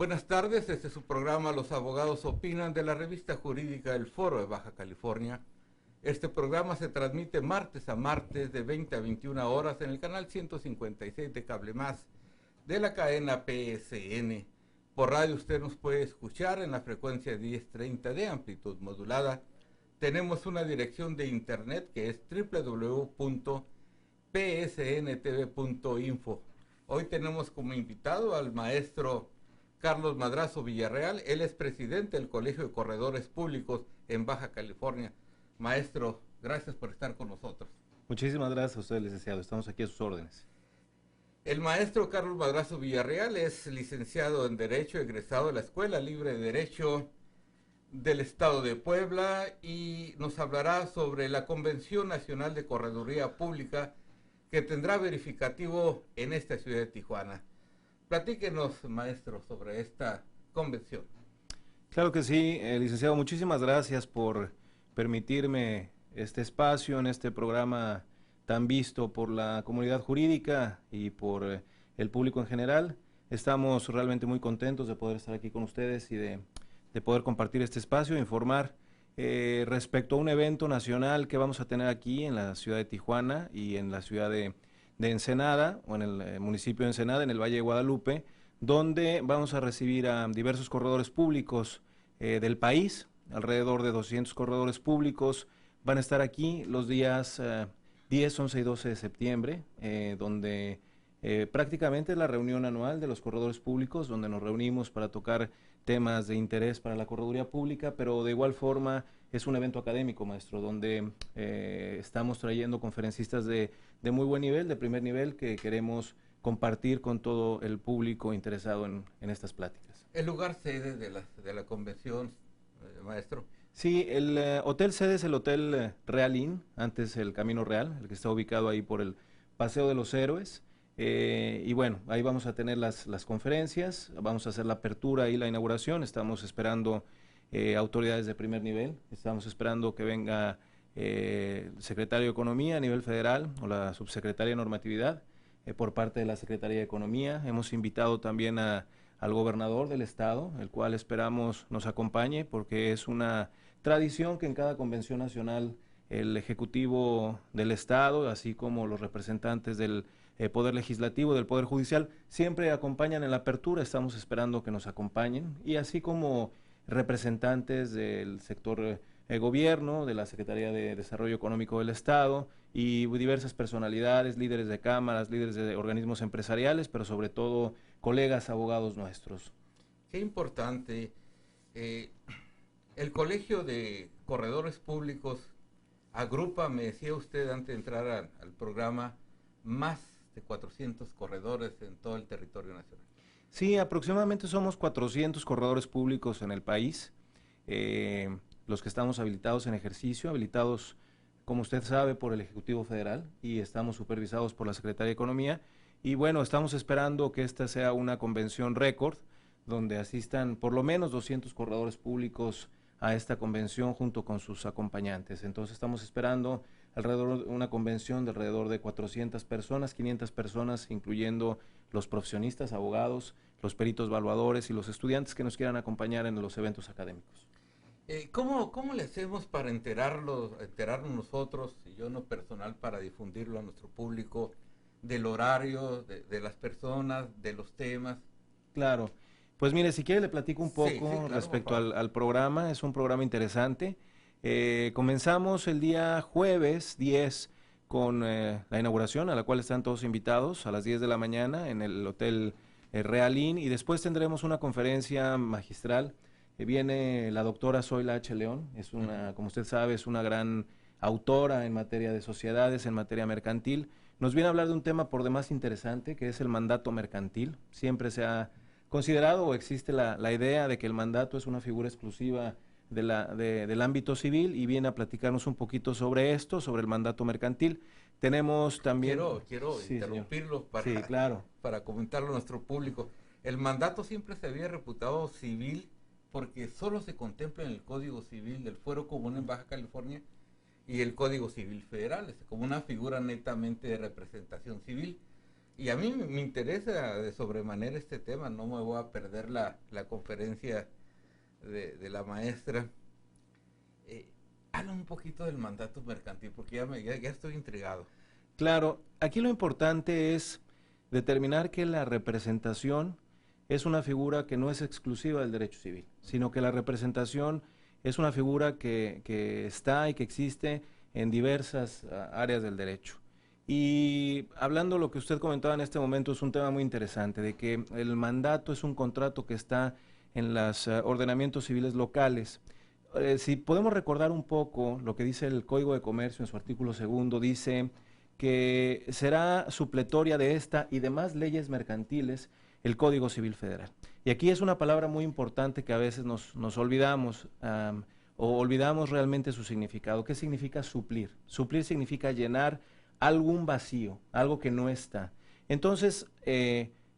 Buenas tardes, este es su programa Los Abogados Opinan de la revista jurídica El Foro de Baja California. Este programa se transmite martes a martes de 20 a 21 horas en el canal 156 de Cable Más de la cadena PSN. Por radio usted nos puede escuchar en la frecuencia 1030 de amplitud modulada. Tenemos una dirección de internet que es www.psntv.info. Hoy tenemos como invitado al maestro Carlos Madrazo Villarreal. Él es presidente del Colegio de Corredores Públicos en Baja California. Maestro, gracias por estar con nosotros. Muchísimas gracias a usted, licenciado. Estamos aquí a sus órdenes. El maestro Carlos Madrazo Villarreal es licenciado en Derecho, egresado de la Escuela Libre de Derecho del Estado de Puebla, y nos hablará sobre la Convención Nacional de Correduría Pública que tendrá verificativo en esta ciudad de Tijuana. Platíquenos, maestro, sobre esta convención. Claro que sí, licenciado, muchísimas gracias por permitirme este espacio en este programa tan visto por la comunidad jurídica y por el público en general. Estamos realmente muy contentos de poder estar aquí con ustedes y de poder compartir este espacio e informar respecto a un evento nacional que vamos a tener aquí en la ciudad de Tijuana y en la ciudad de Ensenada, o en el municipio de Ensenada, en el Valle de Guadalupe, donde vamos a recibir a diversos corredores públicos del país. Alrededor de 200 corredores públicos van a estar aquí los días 10, 11 y 12 de septiembre, donde prácticamente es la reunión anual de los corredores públicos, donde nos reunimos para tocar temas de interés para la correduría pública, pero de igual forma es un evento académico, maestro, donde estamos trayendo conferencistas de muy buen nivel, de primer nivel, que queremos compartir con todo el público interesado en estas pláticas. ¿El lugar sede de la convención, maestro? Sí, el hotel sede es el Hotel Real Inn, antes el Camino Real, el que está ubicado ahí por el Paseo de los Héroes. Y bueno, ahí vamos a tener las conferencias, vamos a hacer la apertura y la inauguración. Estamos esperando autoridades de primer nivel, estamos esperando que venga el secretario de Economía a nivel federal o la subsecretaria de Normatividad por parte de la Secretaría de Economía. Hemos invitado también al gobernador del estado, el cual esperamos nos acompañe, porque es una tradición que en cada convención nacional el ejecutivo del estado, así como los representantes del Poder Legislativo, del Poder Judicial, siempre acompañan en la apertura. Estamos esperando que nos acompañen, y así como representantes del sector gobierno, de la Secretaría de Desarrollo Económico del Estado, y diversas personalidades, líderes de cámaras, líderes de organismos empresariales, pero sobre todo colegas abogados nuestros. Qué importante. El Colegio de Corredores Públicos agrupa, me decía usted antes de entrar al programa, más de 400 corredores en todo el territorio nacional. Sí, aproximadamente somos 400 corredores públicos en el país, los que estamos habilitados en ejercicio, habilitados, como usted sabe, por el Ejecutivo Federal, y estamos supervisados por la Secretaría de Economía. Y bueno, estamos esperando que esta sea una convención récord, donde asistan por lo menos 200 corredores públicos a esta convención junto con sus acompañantes. Entonces estamos esperando alrededor de una convención de alrededor de 400 personas, 500 personas, incluyendo los profesionistas, abogados, los peritos evaluadores y los estudiantes que nos quieran acompañar en los eventos académicos. ¿Cómo le hacemos para enterarnos nosotros, y yo no personal, para difundirlo a nuestro público, del horario, de las personas, de los temas? Claro, pues mire, si quiere le platico un poco claro, respecto al programa. Es un programa interesante. Comenzamos el día jueves 10 con la inauguración, a la cual están todos invitados a las 10 de la mañana en el Hotel Real Inn, y después tendremos una conferencia magistral. Viene la doctora Zoila H. León, es una, como usted sabe, es una gran autora en materia de sociedades, en materia mercantil. Nos viene a hablar de un tema por demás interesante, que es el mandato mercantil. Siempre se ha considerado o existe la idea de que el mandato es una figura exclusiva del ámbito civil, y viene a platicarnos un poquito sobre esto, sobre el mandato mercantil. Tenemos también... Quiero sí, interrumpirlo sí, claro. para comentarlo a nuestro público. El mandato siempre se había reputado civil porque solo se contempla en el Código Civil del Fuero Común en Baja California y el Código Civil Federal, es como una figura netamente de representación civil. Y a mí me interesa de sobremanera este tema, no me voy a perder la conferencia de la maestra. Eh, Habla un poquito del mandato mercantil, porque ya estoy intrigado. Claro, aquí lo importante es determinar que la representación es una figura que no es exclusiva del derecho civil, sino que la representación es una figura que está y que existe en diversas áreas del derecho. Y hablando lo que usted comentaba en este momento, es un tema muy interesante, de que el mandato es un contrato que está en los ordenamientos civiles locales. Si podemos recordar un poco lo que dice el Código de Comercio en su artículo segundo, dice que será supletoria de esta y demás leyes mercantiles el Código Civil Federal. Y aquí es una palabra muy importante que a veces nos olvidamos o olvidamos realmente su significado. ¿Qué significa suplir? Suplir significa llenar algún vacío, algo que no está. Entonces,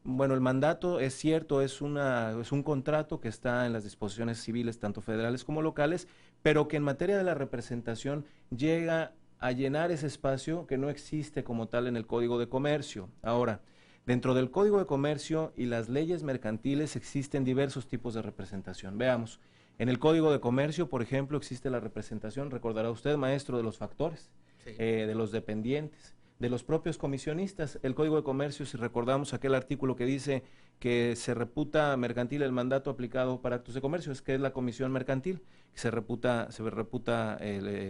bueno, el mandato es cierto, es un contrato que está en las disposiciones civiles, tanto federales como locales, pero que en materia de la representación llega a llenar ese espacio que no existe como tal en el Código de Comercio. Ahora, dentro del Código de Comercio y las leyes mercantiles existen diversos tipos de representación. Veamos, en el Código de Comercio, por ejemplo, existe la representación, recordará usted, maestro, de los factores, Sí. de los dependientes, de los propios comisionistas. El Código de Comercio, si recordamos aquel artículo que dice que se reputa mercantil el mandato aplicado para actos de comercio, es que es la comisión mercantil, se reputa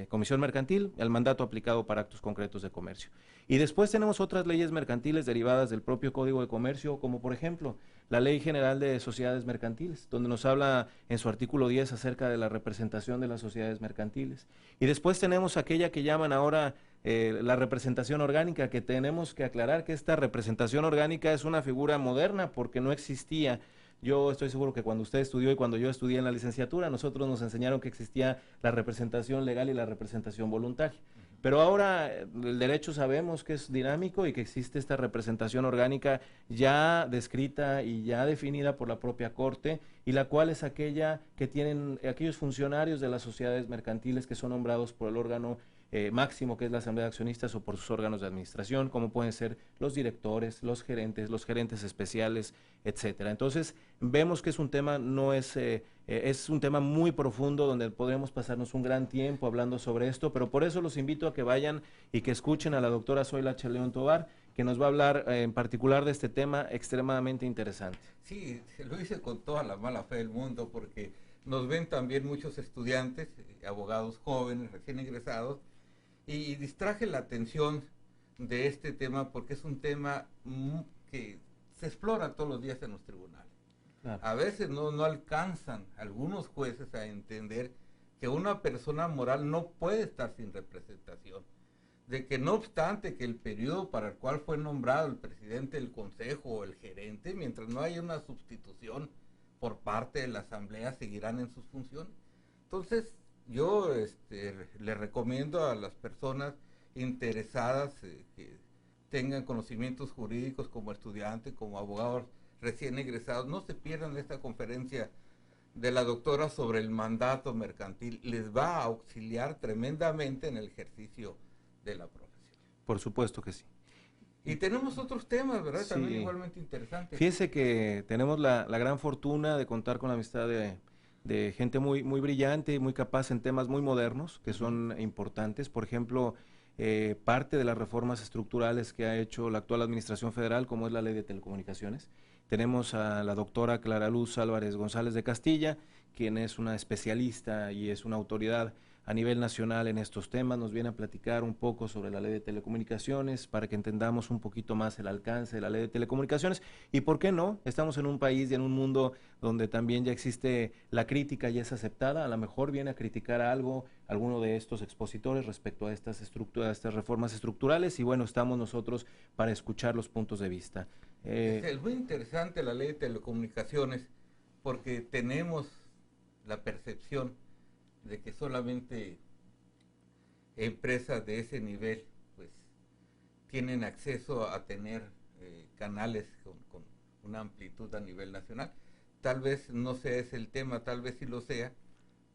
comisión mercantil, el mandato aplicado para actos concretos de comercio. Y después tenemos otras leyes mercantiles derivadas del propio Código de Comercio, como por ejemplo la Ley General de Sociedades Mercantiles, donde nos habla en su artículo 10 acerca de la representación de las sociedades mercantiles. Y después tenemos aquella que llaman ahora la representación orgánica, que tenemos que aclarar que esta representación orgánica es una figura moderna porque no existía. Yo estoy seguro que cuando usted estudió y cuando yo estudié en la licenciatura, nosotros nos enseñaron que existía la representación legal y la representación voluntaria. Pero ahora el derecho sabemos que es dinámico y que existe esta representación orgánica ya descrita y ya definida por la propia Corte, y la cual es aquella que tienen aquellos funcionarios de las sociedades mercantiles que son nombrados por el órgano máximo, que es la Asamblea de Accionistas, o por sus órganos de administración, como pueden ser los directores, los gerentes especiales, etcétera. Entonces, vemos que es un tema, no es, es un tema muy profundo donde podremos pasarnos un gran tiempo hablando sobre esto, pero por eso los invito a que vayan y que escuchen a la doctora Zoila H. León Tovar, que nos va a hablar en particular de este tema extremadamente interesante. Sí, lo hice con toda la mala fe del mundo porque nos ven también muchos estudiantes, abogados jóvenes, recién egresados, y distraje la atención de este tema porque es un tema que se explora todos los días en los tribunales. Claro. A veces no alcanzan algunos jueces a entender que una persona moral no puede estar sin representación, de que no obstante que el periodo para el cual fue nombrado el presidente del consejo o el gerente, mientras no haya una sustitución por parte de la asamblea, seguirán en sus funciones. Entonces, yo le recomiendo a las personas interesadas que tengan conocimientos jurídicos como estudiantes, como abogados recién egresados, no se pierdan de esta conferencia de la doctora sobre el mandato mercantil. Les va a auxiliar tremendamente en el ejercicio de la profesión. Por supuesto que sí. Y tenemos otros temas, ¿verdad? Sí. También igualmente interesantes. Fíjese que tenemos la gran fortuna de contar con la amistad de gente muy brillante y muy capaz en temas muy modernos que son importantes. Por ejemplo, parte de las reformas estructurales que ha hecho la actual administración federal, como es la Ley de Telecomunicaciones. Tenemos a la doctora Clara Luz Álvarez González de Castilla, quien es una especialista y es una autoridad a nivel nacional en estos temas. Nos viene a platicar un poco sobre la Ley de Telecomunicaciones para que entendamos un poquito más el alcance de la Ley de Telecomunicaciones y, ¿por qué no? Estamos en un país y en un mundo donde también ya existe la crítica y es aceptada. A lo mejor viene a criticar alguno de estos expositores respecto a estas reformas estructurales, y bueno, estamos nosotros para escuchar los puntos de vista. Es muy interesante la Ley de Telecomunicaciones porque tenemos la percepción de que solamente empresas de ese nivel pues tienen acceso a tener canales con una amplitud a nivel nacional. Tal vez no sea ese el tema, tal vez sí lo sea,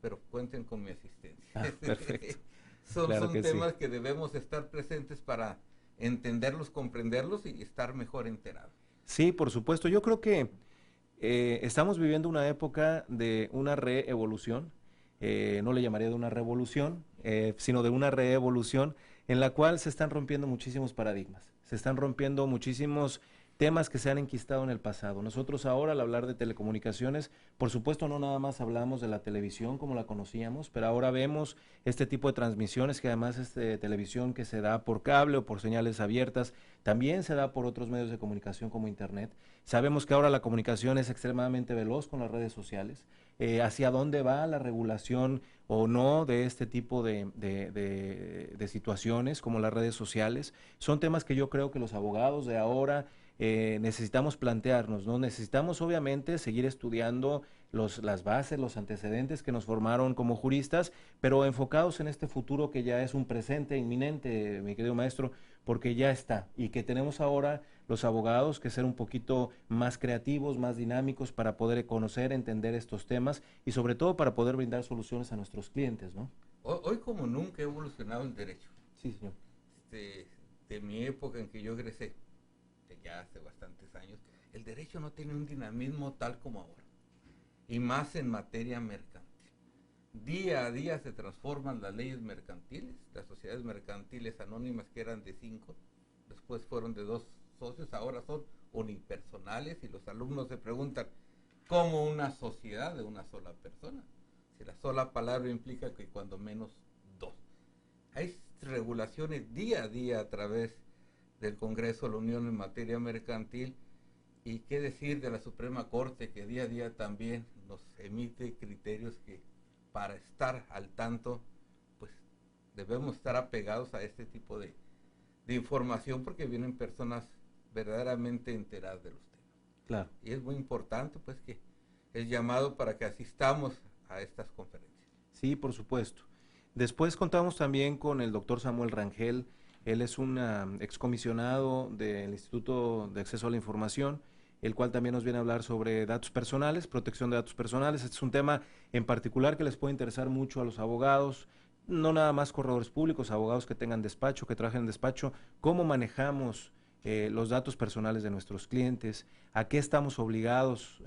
pero cuenten con mi asistencia. Perfecto. Son Claro son que temas sí. que debemos estar presentes para entenderlos, comprenderlos y estar mejor enterados. Sí, por supuesto. Yo creo que estamos viviendo una época de una reevolución, no le llamaría de una revolución, sino de una reevolución en la cual se están rompiendo muchísimos paradigmas, se están rompiendo muchísimos temas que se han enquistado en el pasado. Nosotros ahora, al hablar de telecomunicaciones, por supuesto no nada más hablamos de la televisión como la conocíamos, pero ahora vemos este tipo de transmisiones que además es de televisión que se da por cable o por señales abiertas, también se da por otros medios de comunicación como internet. Sabemos que ahora la comunicación es extremadamente veloz con las redes sociales. ¿Hacia dónde va la regulación o no de este tipo de situaciones como las redes sociales? Son temas que yo creo que los abogados de ahora necesitamos plantearnos, ¿no? Necesitamos obviamente seguir estudiando las bases, los antecedentes que nos formaron como juristas, pero enfocados en este futuro que ya es un presente inminente, mi querido maestro, porque ya está y que tenemos ahora los abogados que ser un poquito más creativos, más dinámicos para poder conocer, entender estos temas y sobre todo para poder brindar soluciones a nuestros clientes, ¿no? Hoy como nunca ha evolucionado el derecho. Sí, señor. De mi época en que yo egresé, ya hace bastantes años, el derecho no tiene un dinamismo tal como ahora, y más en materia mercantil. Día a día se transforman las leyes mercantiles, las sociedades mercantiles anónimas que eran de 5, después fueron de 2 socios, ahora son unipersonales y los alumnos se preguntan, ¿cómo una sociedad de una sola persona? Si la sola palabra implica que cuando menos 2. Hay regulaciones día a día a través del Congreso de la Unión en materia mercantil, y qué decir de la Suprema Corte que día a día también nos emite criterios que para estar al tanto pues debemos estar apegados a este tipo de información porque vienen personas verdaderamente enteradas de los temas. Claro. Y es muy importante pues que el llamado para que asistamos a estas conferencias. Sí, por supuesto. Después contamos también con el doctor Samuel Rangel. Él es un excomisionado del Instituto de Acceso a la Información, el cual también nos viene a hablar sobre datos personales, protección de datos personales. Este es un tema en particular que les puede interesar mucho a los abogados, no nada más corredores públicos, abogados que tengan despacho, que trabajen en despacho, cómo manejamos los datos personales de nuestros clientes, a qué estamos obligados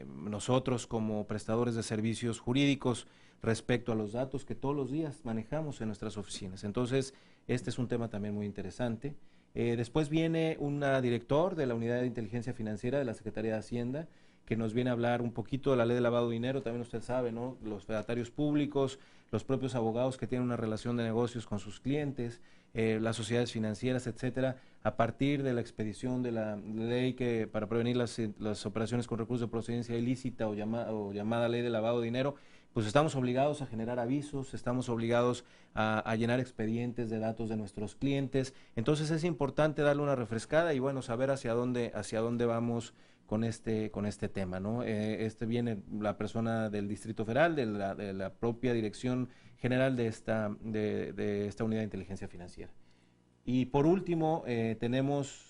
nosotros como prestadores de servicios jurídicos respecto a los datos que todos los días manejamos en nuestras oficinas. Entonces, este es un tema también muy interesante. Después viene un director de la Unidad de Inteligencia Financiera de la Secretaría de Hacienda, que nos viene a hablar un poquito de la ley de lavado de dinero. También usted sabe, ¿no? Los fedatarios públicos, los propios abogados que tienen una relación de negocios con sus clientes, las sociedades financieras, etcétera, a partir de la expedición de la ley que para prevenir las operaciones con recursos de procedencia ilícita o llamada ley de lavado de dinero, pues estamos obligados a generar avisos, estamos obligados a llenar expedientes de datos de nuestros clientes. Entonces es importante darle una refrescada y bueno, saber hacia dónde vamos con este tema, ¿no? Viene la persona del Distrito Federal, de la propia Dirección General de esta Unidad de Inteligencia Financiera. Y por último, tenemos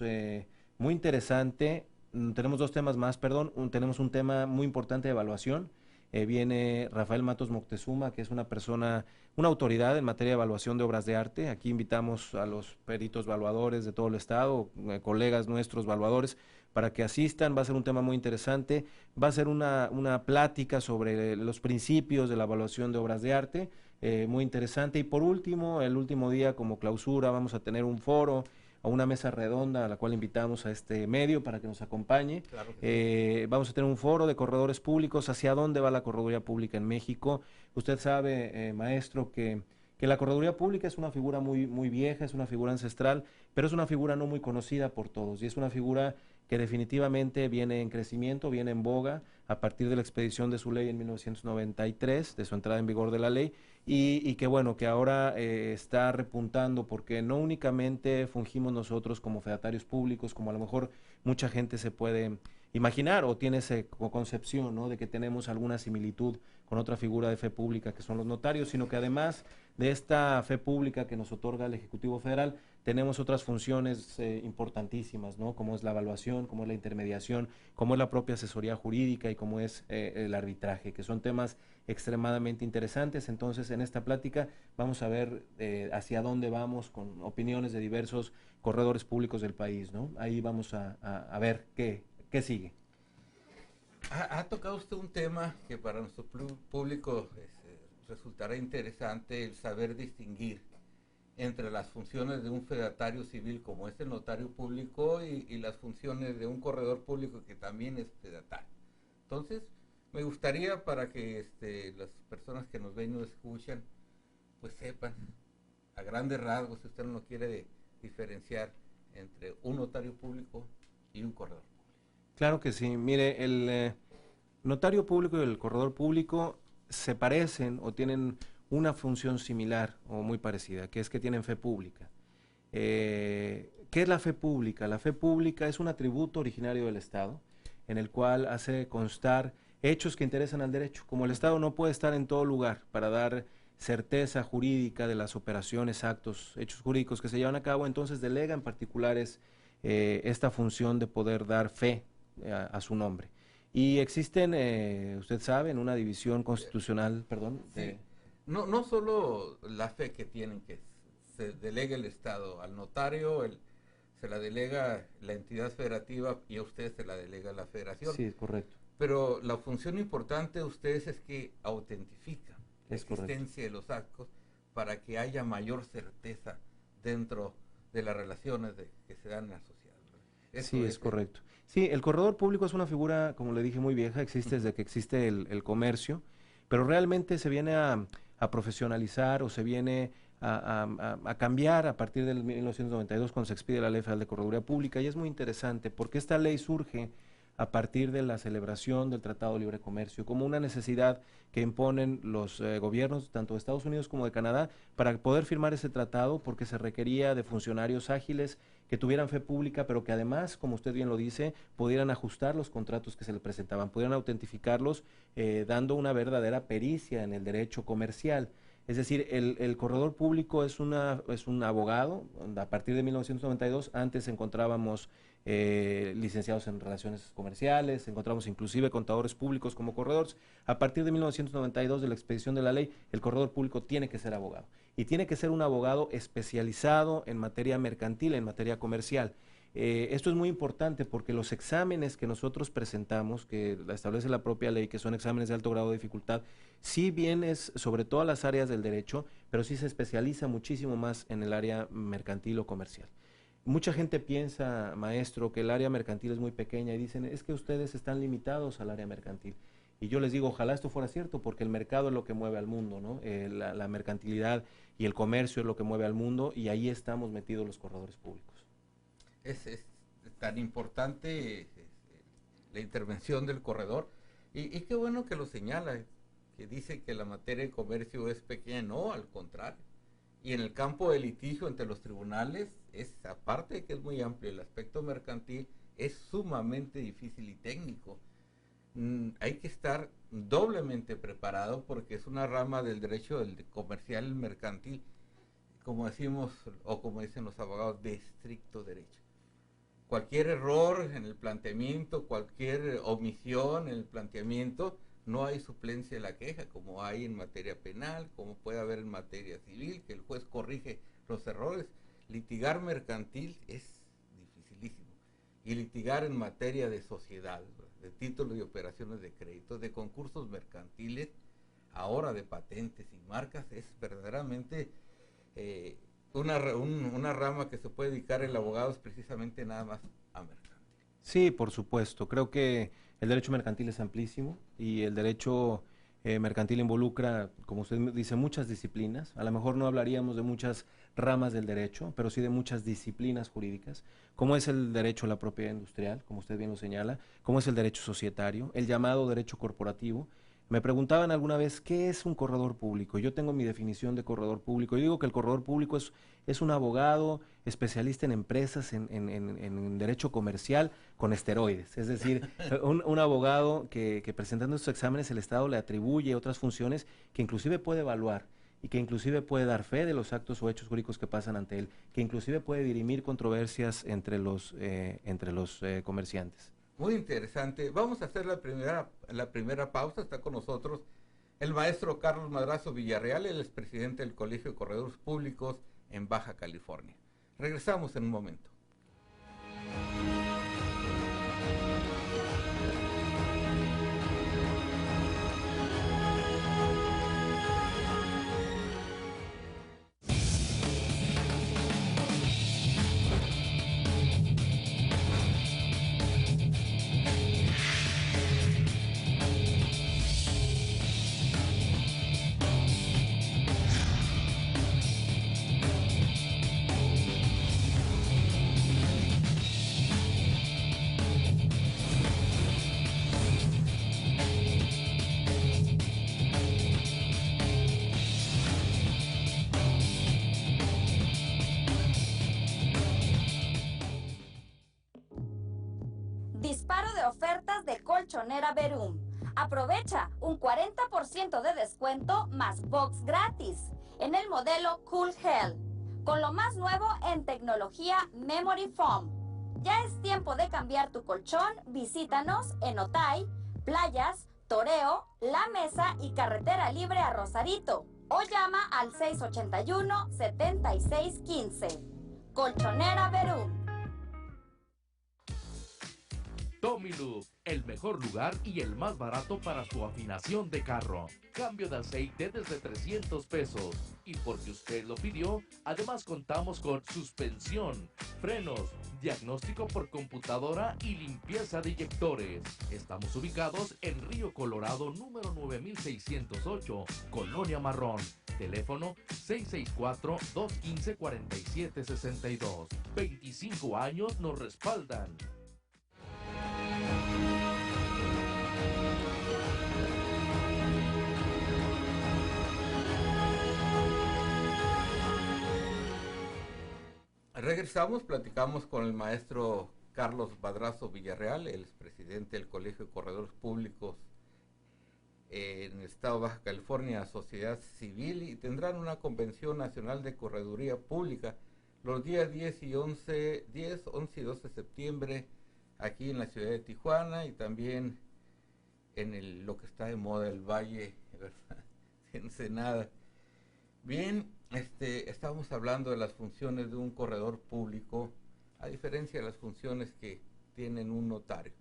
muy interesante, tenemos 2 temas más, perdón, tenemos un tema muy importante de evaluación. Viene Rafael Matos Moctezuma, que es una autoridad en materia de evaluación de obras de arte. Aquí invitamos a los peritos evaluadores de todo el estado, colegas nuestros evaluadores, para que asistan. Va a ser un tema muy interesante, va a ser una plática sobre los principios de la evaluación de obras de arte, muy interesante. Y por último, el último día como clausura vamos a tener un foro a una mesa redonda a la cual invitamos a este medio para que nos acompañe. Claro que sí. Vamos a tener un foro de corredores públicos, hacia dónde va la correduría pública en México. Usted sabe, maestro, que la correduría pública es una figura muy, muy vieja, es una figura ancestral, pero es una figura no muy conocida por todos y es una figura que definitivamente viene en crecimiento, viene en boga a partir de la expedición de su ley en 1993, de su entrada en vigor de la ley, y que bueno, que ahora está repuntando porque no únicamente fungimos nosotros como fedatarios públicos, como a lo mejor mucha gente se puede imaginar o tiene esa concepción, ¿no?, de que tenemos alguna similitud con otra figura de fe pública que son los notarios, sino que además de esta fe pública que nos otorga el Ejecutivo Federal, tenemos otras funciones importantísimas, ¿no?, como es la evaluación, como es la intermediación, como es la propia asesoría jurídica y como es el arbitraje, que son temas extremadamente interesantes. Entonces, en esta plática vamos a ver hacia dónde vamos con opiniones de diversos corredores públicos del país, ¿no? Ahí vamos a ver qué sigue. Ha tocado usted un tema que para nuestro público resultará interesante, el saber distinguir entre las funciones de un fedatario civil como es el notario público y las funciones de un corredor público que también es fedatario. Entonces, me gustaría para que las personas que nos ven y nos escuchan, pues sepan a grandes rasgos, si usted no quiere diferenciar entre un notario público y un corredor público. Claro que sí. Mire, el notario público y el corredor público se parecen o tienen una función similar o muy parecida, que es que tienen fe pública. ¿Qué es la fe pública? La fe pública es un atributo originario del Estado, en el cual hace constar hechos que interesan al derecho. Como el Estado no puede estar en todo lugar para dar certeza jurídica de las operaciones, actos, hechos jurídicos que se llevan a cabo, entonces delega en particulares esta función de poder dar fe a su nombre. Y existen, usted sabe, en una división constitucional, perdón. Sí. No solo la fe que tienen, que se delega el Estado al notario, se la delega la entidad federativa y a usted se la delega la federación. Sí, es correcto. Pero la función importante de ustedes es que autentifican la existencia de los actos para que haya mayor certeza dentro de las relaciones que se dan en la sociedad. Sí, es correcto. Sí, el corredor público es una figura, como le dije, muy vieja, existe desde que existe el comercio, pero realmente se viene a profesionalizar o se viene a cambiar a partir del 1992 cuando se expide la Ley Federal de Correduría Pública, y es muy interesante porque esta ley surge a partir de la celebración del Tratado de Libre Comercio, como una necesidad que imponen los gobiernos, tanto de Estados Unidos como de Canadá, para poder firmar ese tratado, porque se requería de funcionarios ágiles que tuvieran fe pública, pero que además, como usted bien lo dice, pudieran ajustar los contratos que se le presentaban, pudieran autentificarlos, dando una verdadera pericia en el derecho comercial. Es decir, el corredor público es un abogado. A partir de 1992, antes encontrábamos licenciados en relaciones comerciales, encontramos inclusive contadores públicos como corredores. A partir de 1992, de la expedición de la ley, el corredor público tiene que ser abogado. Y tiene que ser un abogado especializado en materia mercantil, en materia comercial. Esto es muy importante porque los exámenes que nosotros presentamos, que establece la propia ley, que son exámenes de alto grado de dificultad, sí bien es sobre todas las áreas del derecho, pero sí se especializa muchísimo más en el área mercantil o comercial. Mucha gente piensa, maestro, que el área mercantil es muy pequeña y dicen, es que ustedes están limitados al área mercantil. Y yo les digo, ojalá esto fuera cierto, porque el mercado es lo que mueve al mundo, ¿no? La mercantilidad y el comercio es lo que mueve al mundo, y ahí estamos metidos los corredores públicos. Es tan importante la intervención del corredor, y qué bueno que lo señala, que dice que la materia de comercio es pequeña. No, al contrario. Y en el campo de litigio entre los tribunales, aparte de que es muy amplio, el aspecto mercantil es sumamente difícil y técnico. Hay que estar doblemente preparado porque es una rama del derecho comercial mercantil, como decimos, o como dicen los abogados, de estricto derecho. Cualquier error en el planteamiento, cualquier omisión en el planteamiento, no hay suplencia de la queja, como hay en materia penal, como puede haber en materia civil, que el juez corrige los errores. Litigar mercantil es dificilísimo. Y litigar en materia de sociedad, de títulos y operaciones de crédito, de concursos mercantiles, ahora de patentes y marcas, es verdaderamente una rama que se puede dedicar el abogado es precisamente nada más a mercantil. Sí, por supuesto. Creo que el derecho mercantil es amplísimo y el derecho mercantil involucra, como usted dice, muchas disciplinas. A lo mejor no hablaríamos de muchas ramas del derecho, pero sí de muchas disciplinas jurídicas, como es el derecho a la propiedad industrial, como usted bien lo señala, como es el derecho societario, el llamado derecho corporativo. Me preguntaban alguna vez, ¿qué es un corredor público? Yo tengo mi definición de corredor público. Yo digo que el corredor público es un abogado especialista en empresas, en derecho comercial con esteroides. Es decir, un abogado que presentando estos exámenes el Estado le atribuye otras funciones que inclusive puede evaluar y que inclusive puede dar fe de los actos o hechos jurídicos que pasan ante él, que inclusive puede dirimir controversias entre los comerciantes. Muy interesante. Vamos a hacer la primera pausa. Está con nosotros el maestro Carlos Madrazo Villarreal, el expresidente del Colegio de Corredores Públicos en Baja California. Regresamos en un momento. Disparo de ofertas de Colchonera Verum. Aprovecha un 40% de descuento más box gratis en el modelo Cool Hell, con lo más nuevo en tecnología Memory Foam. Ya es tiempo de cambiar tu colchón. Visítanos en Otay, Playas, Toreo, La Mesa y Carretera Libre a Rosarito, o llama al 681-7615. Colchonera Verum. Tommy Loop, el mejor lugar y el más barato para su afinación de carro. Cambio de aceite desde 300 pesos. Y porque usted lo pidió, además contamos con suspensión, frenos, diagnóstico por computadora y limpieza de inyectores. Estamos ubicados en Río Colorado, número 9608, Colonia Marrón. Teléfono 664-215-4762. 25 años nos respaldan. Regresamos, platicamos con el maestro Carlos Madrazo Villarreal, el expresidente del Colegio de Corredores Públicos en el estado de Baja California, sociedad civil, y tendrán una convención nacional de correduría pública los días 10, 11 y 12 de septiembre aquí en la ciudad de Tijuana y también en lo que está de moda, el Valle, ¿verdad? Ensenada. Bien, estábamos hablando de las funciones de un corredor público, a diferencia de las funciones que tienen un notario.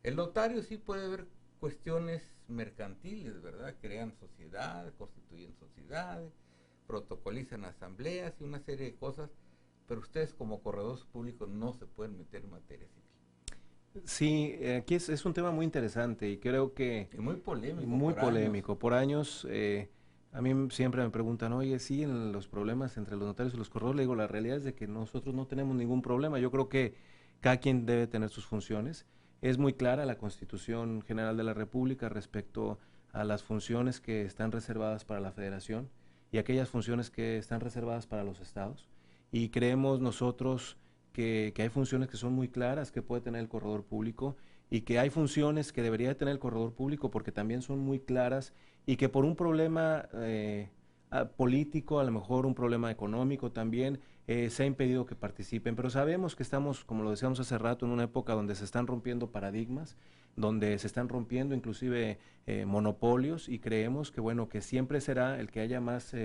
El notario sí puede ver cuestiones mercantiles, ¿verdad? Crean sociedades, constituyen sociedades, protocolizan asambleas y una serie de cosas, pero ustedes como corredores públicos no se pueden meter en materia civil. Sí, aquí es un tema muy interesante y creo que... Y muy polémico. Muy polémico. Por años, a mí siempre me preguntan, oye, sí, en los problemas entre los notarios y los corredores, le digo, la realidad es de que nosotros no tenemos ningún problema. Yo creo que cada quien debe tener sus funciones. Es muy clara la Constitución General de la República respecto a las funciones que están reservadas para la Federación y aquellas funciones que están reservadas para los estados. Y creemos nosotros que hay funciones que son muy claras que puede tener el corredor público y que hay funciones que debería tener el corredor público porque también son muy claras y que por un problema político, a lo mejor un problema económico también, se ha impedido que participen. Pero sabemos que estamos, como lo decíamos hace rato, en una época donde se están rompiendo paradigmas, donde se están rompiendo inclusive monopolios y creemos que, bueno, que siempre será el que haya más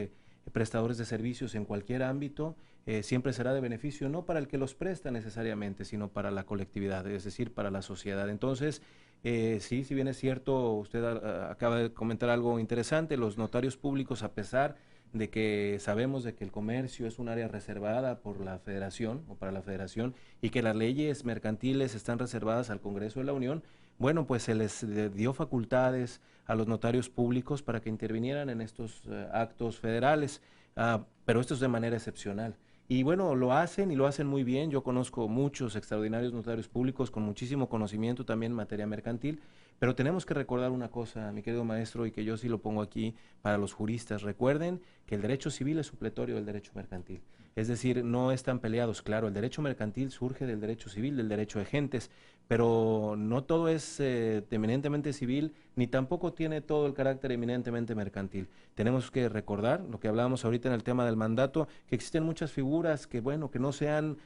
prestadores de servicios en cualquier ámbito, siempre será de beneficio, no para el que los presta necesariamente, sino para la colectividad, es decir, para la sociedad. Entonces, sí, si bien es cierto, usted acaba de comentar algo interesante, los notarios públicos, a pesar de que sabemos de que el comercio es un área reservada por la Federación o para la Federación y que las leyes mercantiles están reservadas al Congreso de la Unión, bueno, pues se les dio facultades a los notarios públicos para que intervinieran en estos actos federales, pero esto es de manera excepcional. Y bueno, lo hacen y lo hacen muy bien. Yo conozco muchos extraordinarios notarios públicos con muchísimo conocimiento también en materia mercantil, Pero tenemos que recordar una cosa, mi querido maestro, y que yo sí lo pongo aquí para los juristas. Recuerden que el derecho civil es supletorio del derecho mercantil. Es decir, no están peleados. Claro, el derecho mercantil surge del derecho civil, del derecho de gentes, pero no todo es eminentemente civil, ni tampoco tiene todo el carácter eminentemente mercantil. Tenemos que recordar, lo que hablábamos ahorita en el tema del mandato, que existen muchas figuras que, bueno, que no se han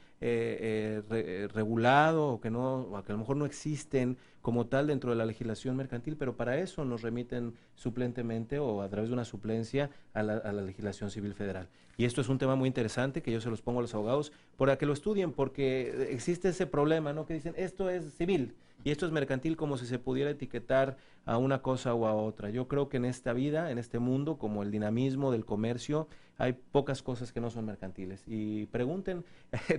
regulado o que a lo mejor no existen como tal dentro de la legislación mercantil, pero para eso nos remiten suplentemente o a través de una suplencia a la legislación civil federal. Y esto es un tema muy interesante que yo se los pongo a los abogados para que lo estudien, porque existe ese problema, ¿no? Que dicen, esto es civil y esto es mercantil, como si se pudiera etiquetar a una cosa o a otra. Yo creo que en esta vida, en este mundo, como el dinamismo del comercio, hay pocas cosas que no son mercantiles. Y pregunten,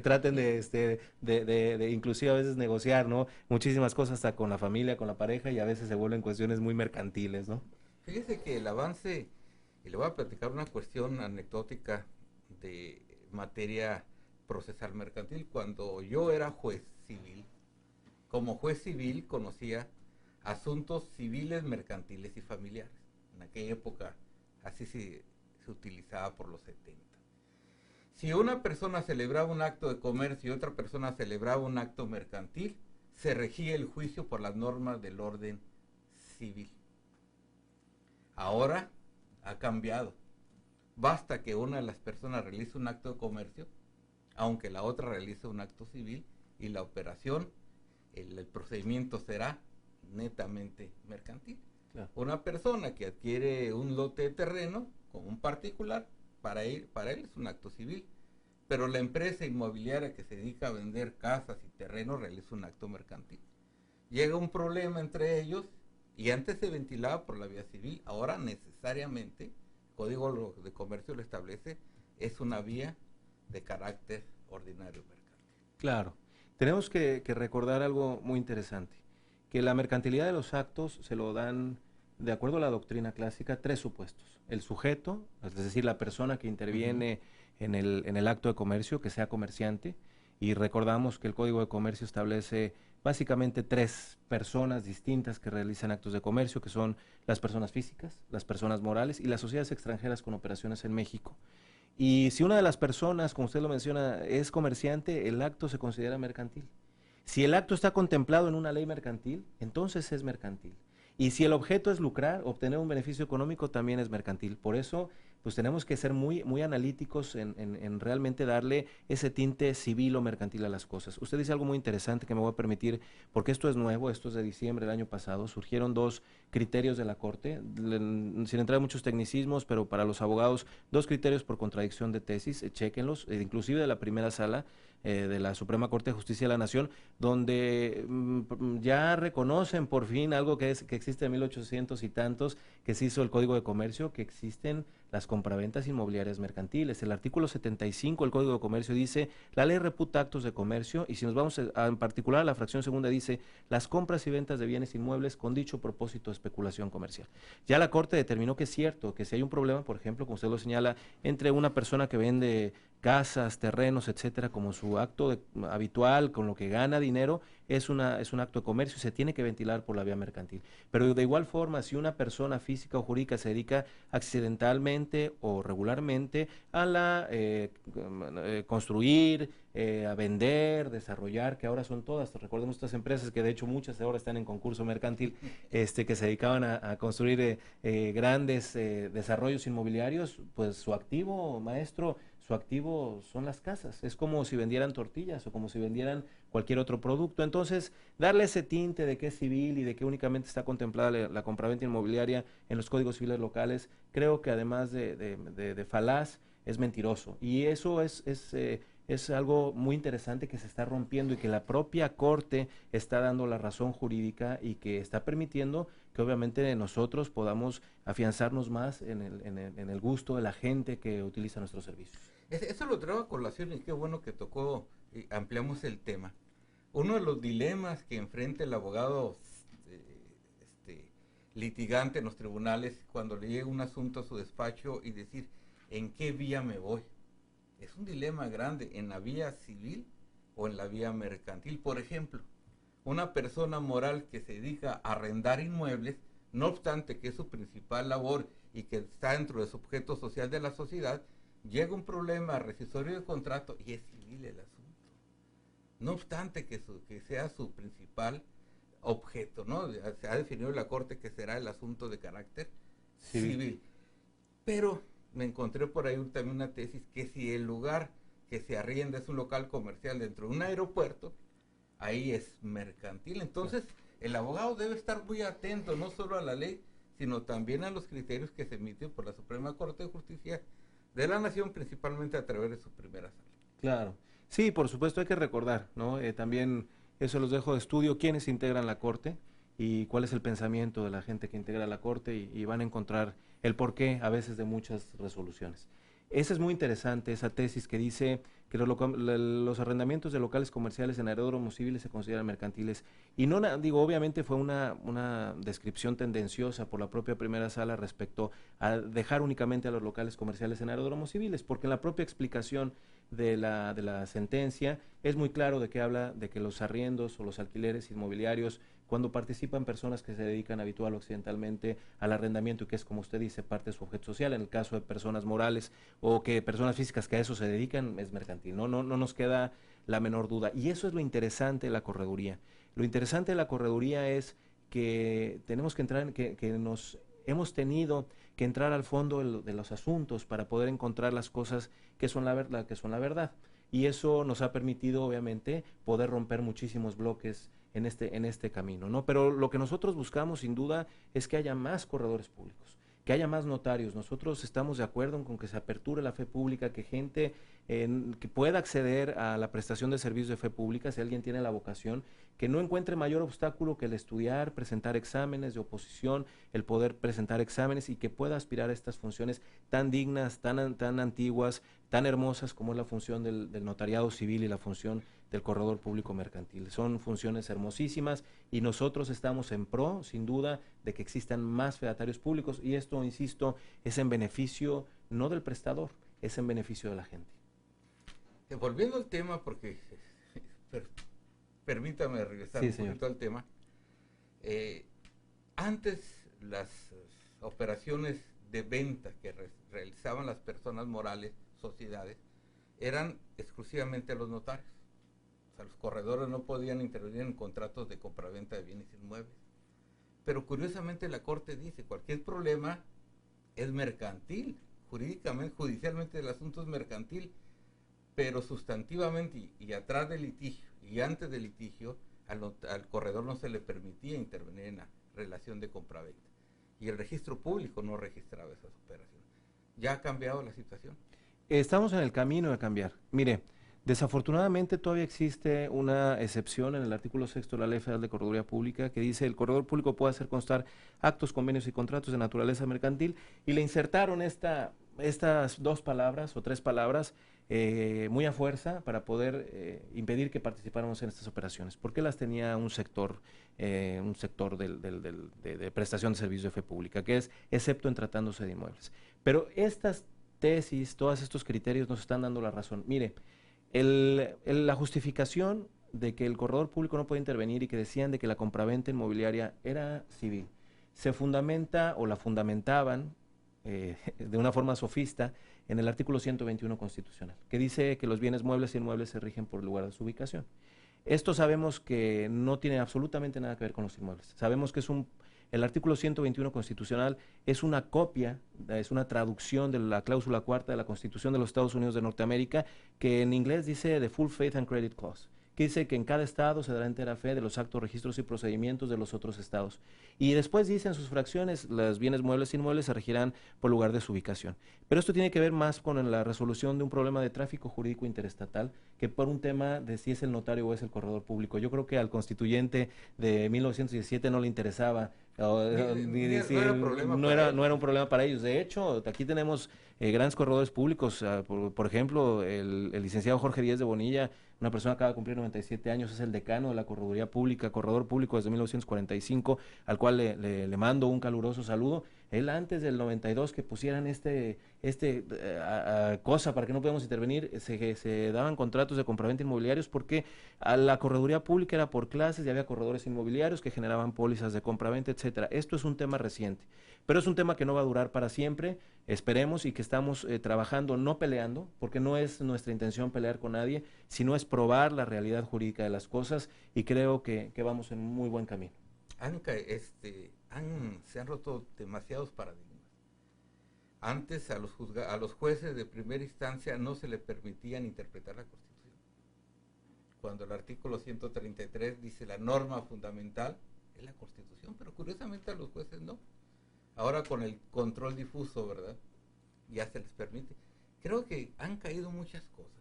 traten de inclusive a veces negociar, ¿no? Muchísimas cosas hasta con la familia, con la pareja, y a veces se vuelven cuestiones muy mercantiles, ¿no? Fíjese que el avance, y le voy a platicar una cuestión anecdótica de materia procesal mercantil. Cuando yo era juez civil, como juez civil conocía asuntos civiles, mercantiles y familiares. En aquella época así se utilizaba por los 70. Si una persona celebraba un acto de comercio y otra persona celebraba un acto mercantil, se regía el juicio por las normas del orden civil. Ahora ha cambiado. Basta que una de las personas realice un acto de comercio, aunque la otra realice un acto civil, y la operación, el procedimiento será netamente mercantil. Claro. Una persona que adquiere un lote de terreno con un particular, para él es un acto civil, pero la empresa inmobiliaria que se dedica a vender casas y terrenos realiza un acto mercantil. Llega un problema entre ellos, y antes se ventilaba por la vía civil, ahora necesariamente el Código de Comercio lo establece, es una vía de carácter ordinario mercantil. Claro, tenemos que recordar algo muy interesante, que la mercantilidad de los actos se lo dan, de acuerdo a la doctrina clásica, tres supuestos. El sujeto, es decir, la persona que interviene en el acto de comercio, que sea comerciante, y recordamos que el Código de Comercio establece básicamente tres personas distintas que realizan actos de comercio, que son las personas físicas, las personas morales y las sociedades extranjeras con operaciones en México. Y si una de las personas, como usted lo menciona, es comerciante, el acto se considera mercantil. Si el acto está contemplado en una ley mercantil, entonces es mercantil. Y si el objeto es lucrar, obtener un beneficio económico, también es mercantil. Por eso, pues tenemos que ser muy analíticos en realmente darle ese tinte civil o mercantil a las cosas. Usted dice algo muy interesante que me voy a permitir, porque esto es nuevo, esto es de diciembre del año pasado. Surgieron dos criterios de la Corte, sin entrar en muchos tecnicismos, pero para los abogados, dos criterios por contradicción de tesis, chéquenlos, inclusive de la primera sala de la Suprema Corte de Justicia de la Nación, donde ya reconocen por fin algo que existe en 1800 y tantos, que se hizo el Código de Comercio, que existen las compraventas inmobiliarias mercantiles. El artículo 75 del Código de Comercio dice, la ley reputa actos de comercio, y si nos vamos en particular a la fracción segunda dice, las compras y ventas de bienes inmuebles con dicho propósito de especulación comercial. Ya la Corte determinó que es cierto, que si hay un problema, por ejemplo, como usted lo señala, entre una persona que vende casas, terrenos, etcétera, como su acto habitual, con lo que gana dinero, es un acto de comercio y se tiene que ventilar por la vía mercantil. Pero de igual forma, si una persona física o jurídica se dedica accidentalmente o regularmente a construir, a vender, desarrollar, que ahora son todas, recordemos estas empresas que de hecho muchas ahora están en concurso mercantil, que se dedicaban a construir grandes desarrollos inmobiliarios, pues su activo, maestro, su activo son las casas. Es como si vendieran tortillas o como si vendieran cualquier otro producto. Entonces, darle ese tinte de que es civil y de que únicamente está contemplada la compraventa inmobiliaria en los códigos civiles locales, creo que además de falaz, es mentiroso. Y eso es algo muy interesante que se está rompiendo y que la propia Corte está dando la razón jurídica y que está permitiendo que obviamente nosotros podamos afianzarnos más en el gusto de la gente que utiliza nuestros servicios. Eso lo traigo a colación y qué bueno que tocó y ampliamos el tema. Uno de los dilemas que enfrenta el abogado litigante en los tribunales cuando le llega un asunto a su despacho y decir, ¿en qué vía me voy? Es un dilema grande, ¿en la vía civil o en la vía mercantil? Por ejemplo, una persona moral que se dedica a arrendar inmuebles, no obstante que es su principal labor y que está dentro de su objeto social de la sociedad, llega un problema rescisorio de contrato y es civil el asunto. No obstante que sea su principal objeto, ¿no? Se ha definido en la Corte que será el asunto de carácter civil. Pero me encontré por ahí también una tesis que si el lugar que se arrienda es un local comercial dentro de un aeropuerto, ahí es mercantil. Entonces, el abogado debe estar muy atento no solo a la ley, sino también a los criterios que se emiten por la Suprema Corte de Justicia de la Nación, principalmente a través de su primera sala. Claro. Sí, por supuesto hay que recordar, ¿no? También eso los dejo de estudio, quiénes integran la Corte y cuál es el pensamiento de la gente que integra la Corte y van a encontrar el porqué a veces de muchas resoluciones. Esa es muy interesante, esa tesis que dice que los arrendamientos de locales comerciales en aeródromos civiles se consideran mercantiles. Y no, digo, obviamente fue una descripción tendenciosa por la propia primera sala respecto a dejar únicamente a los locales comerciales en aeródromos civiles, porque en la propia explicación de la sentencia es muy claro de que habla de que los arriendos o los alquileres inmobiliarios, cuando participan personas que se dedican habitual o accidentalmente al arrendamiento y que es, como usted dice, parte de su objeto social, en el caso de personas morales o que personas físicas que a eso se dedican, es mercantil. No nos queda la menor duda. Y eso es lo interesante de la correduría. Lo interesante de la correduría es que tenemos que entrar, que nos hemos tenido que entrar al fondo de los asuntos para poder encontrar las cosas que son la verdad. Y eso nos ha permitido, obviamente, poder romper muchísimos bloques en este camino, ¿no? Pero lo que nosotros buscamos, sin duda, es que haya más corredores públicos, que haya más notarios. Nosotros estamos de acuerdo con que se aperture la fe pública, que gente que pueda acceder a la prestación de servicios de fe pública, si alguien tiene la vocación, que no encuentre mayor obstáculo que el estudiar, presentar exámenes de oposición, el poder presentar exámenes y que pueda aspirar a estas funciones tan dignas, tan antiguas, tan hermosas como es la función del notariado civil y la función del corredor público mercantil. Son funciones hermosísimas y nosotros estamos en pro, sin duda, de que existan más fedatarios públicos y esto, insisto, es en beneficio no del prestador, es en beneficio de la gente. Volviendo al tema, porque permítame regresar un poquito al tema. Antes las operaciones de venta que realizaban las personas morales, sociedades, eran exclusivamente los notarios. O sea, los corredores no podían intervenir en contratos de compraventa de bienes inmuebles. Pero curiosamente la Corte dice, cualquier problema es mercantil, jurídicamente, judicialmente el asunto es mercantil, pero sustantivamente y atrás del litigio y antes del litigio, al corredor no se le permitía intervenir en la relación de compraventa. Y el registro público no registraba esas operaciones. ¿Ya ha cambiado la situación? Estamos en el camino de cambiar. Mire, desafortunadamente todavía existe una excepción en el artículo 6 de la Ley Federal de Correduría Pública que dice el corredor público puede hacer constar actos, convenios y contratos de naturaleza mercantil y le insertaron estas dos palabras o tres palabras muy a fuerza para poder impedir que participáramos en estas operaciones. ¿Por qué las tenía un sector de prestación de servicios de fe pública, que es excepto en tratándose de inmuebles? Pero estas tesis, todos estos criterios nos están dando la razón. Mire, la justificación de que el corredor público no puede intervenir y que decían de que la compraventa inmobiliaria era civil, se fundamenta o la fundamentaban de una forma sofista en el artículo 121 constitucional, que dice que los bienes muebles e inmuebles se rigen por el lugar de su ubicación. Esto sabemos que no tiene absolutamente nada que ver con los inmuebles. Sabemos que el artículo 121 constitucional es una copia, es una traducción de la cláusula cuarta de la Constitución de los Estados Unidos de Norteamérica, que en inglés dice the full faith and credit clause, que dice que en cada estado se dará entera fe de los actos, registros y procedimientos de los otros estados. Y después dice en sus fracciones, los bienes muebles e inmuebles se regirán por lugar de su ubicación. Pero esto tiene que ver más con la resolución de un problema de tráfico jurídico interestatal que por un tema de si es el notario o es el corredor público. Yo creo que al constituyente de 1917 no le interesaba, no era un problema para ellos. De hecho, aquí tenemos grandes corredores públicos, por ejemplo, el licenciado Jorge Díez de Bonilla, una persona que acaba de cumplir 97 años, es el decano de la correduría pública, corredor público desde 1945, al cual le mando un caluroso saludo. Él antes del 92 que pusieran cosa para que no podamos intervenir, se daban contratos de compraventa inmobiliarios porque a la correduría pública era por clases y había corredores inmobiliarios que generaban pólizas de compraventa, etcétera. Esto es un tema reciente, pero es un tema que no va a durar para siempre, esperemos, y que estamos trabajando, no peleando, porque no es nuestra intención pelear con nadie, sino es probar la realidad jurídica de las cosas, y creo que vamos en muy buen camino. Se han roto demasiados paradigmas. Antes a los jueces de primera instancia no se les permitían interpretar la Constitución. Cuando el artículo 133 dice la norma fundamental es la Constitución, pero curiosamente a los jueces no. Ahora con el control difuso, ¿verdad? Ya se les permite. Creo que han caído muchas cosas,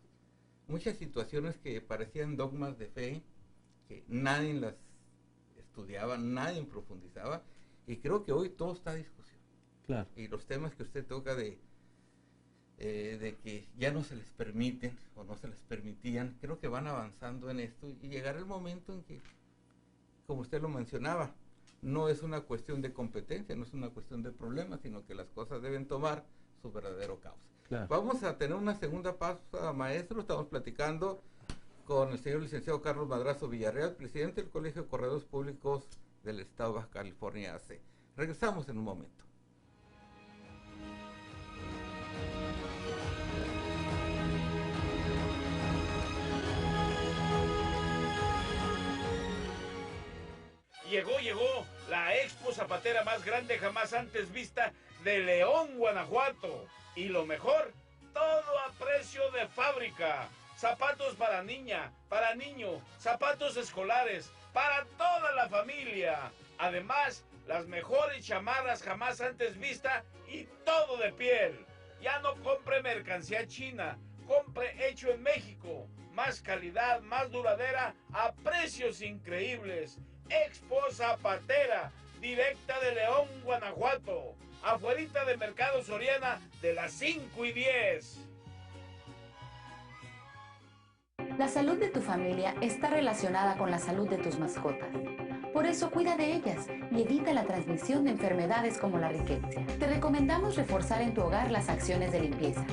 muchas situaciones que parecían dogmas de fe, que nadie las estudiaba, nadie profundizaba, y creo que hoy todo está a discusión. Claro. Y los temas que usted toca de que ya no se les permiten o no se les permitían, creo que van avanzando en esto, y llegará el momento en que, como usted lo mencionaba, no es una cuestión de competencia, no es una cuestión de problemas, sino que las cosas deben tomar su verdadero cauce. Claro. Vamos a tener una segunda pausa, maestro. Estamos platicando con el señor licenciado Carlos Madrazo Villarreal, presidente del Colegio de Corredores Públicos del Estado de Baja California AC. Regresamos en un momento. Llegó la expo zapatera más grande jamás antes vista de León, Guanajuato. Y lo mejor, todo a precio de fábrica. Zapatos para niña, para niño, zapatos escolares, para toda la familia. Además, las mejores chamarras jamás antes vista y todo de piel. Ya no compre mercancía china, compre hecho en México. Más calidad, más duradera, a precios increíbles. Expo Zapatera, directa de León, Guanajuato, afuerita de Mercado Soriana de las 5 y 10. La salud de tu familia está relacionada con la salud de tus mascotas. Por eso cuida de ellas y evita la transmisión de enfermedades como la riqueza. Te recomendamos reforzar en tu hogar las acciones de limpieza.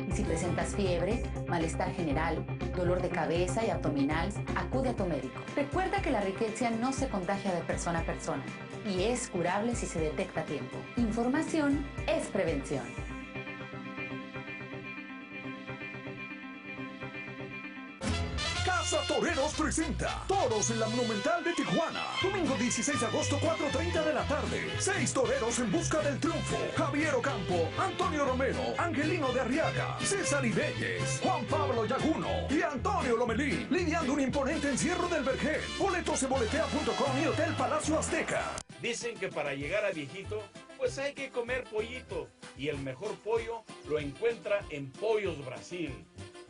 Y si presentas fiebre, malestar general, dolor de cabeza y abdominal, acude a tu médico. Recuerda que la riqueza no se contagia de persona a persona y es curable si se detecta a tiempo. Información es prevención. Casa Toreros presenta Toros en la Monumental de Tijuana. Domingo 16 de agosto, 4:30 de la tarde. 6 toreros en busca del triunfo. Javier Ocampo, Antonio Romero, Angelino de Arriaga, César Ibelles, Juan Pablo Yaguno y Antonio Lomelí, lidiando un imponente encierro del Vergel. Boletos en boletea.com y Hotel Palacio Azteca. Dicen que para llegar a viejito, pues hay que comer pollito. Y el mejor pollo lo encuentra en Pollos Brasil.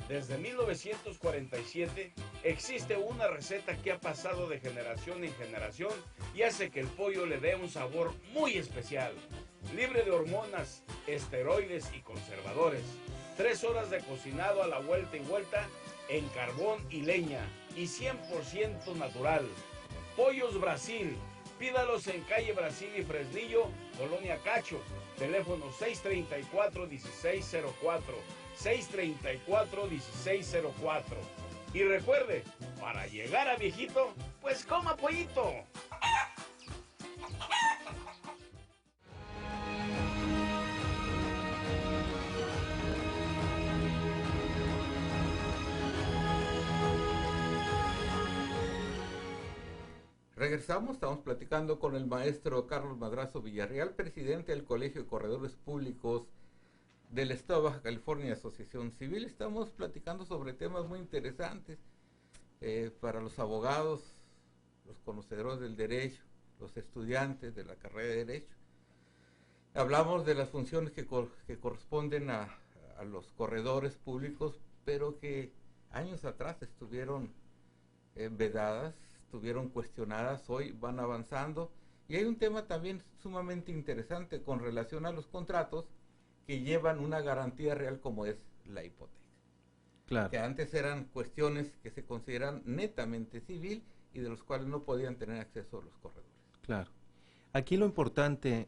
Desde 1947 existe una receta que ha pasado de generación en generación y hace que el pollo le dé un sabor muy especial. Libre de hormonas, esteroides y conservadores. 3 horas de cocinado a la vuelta y vuelta en carbón y leña y 100% natural. Pollos Brasil. Pídalos en calle Brasil y Fresnillo, Colonia Cacho. Teléfono 634-1604. 634-1604. Y recuerde, para llegar a viejito, pues coma pollito. Regresamos, estamos platicando con el maestro Carlos Madrazo Villarreal, presidente del Colegio de Corredores Públicos del Estado de Baja California, Asociación Civil. Estamos platicando sobre temas muy interesantes para los abogados, los conocedores del derecho, los estudiantes de la carrera de Derecho. Hablamos de las funciones que corresponden a los corredores públicos, pero que años atrás estuvieron vedadas, estuvieron cuestionadas, hoy van avanzando. Y hay un tema también sumamente interesante con relación a los contratos que llevan una garantía real como es la hipoteca. Claro. Que antes eran cuestiones que se consideran netamente civil y de los cuales no podían tener acceso los corredores. Claro. Aquí lo importante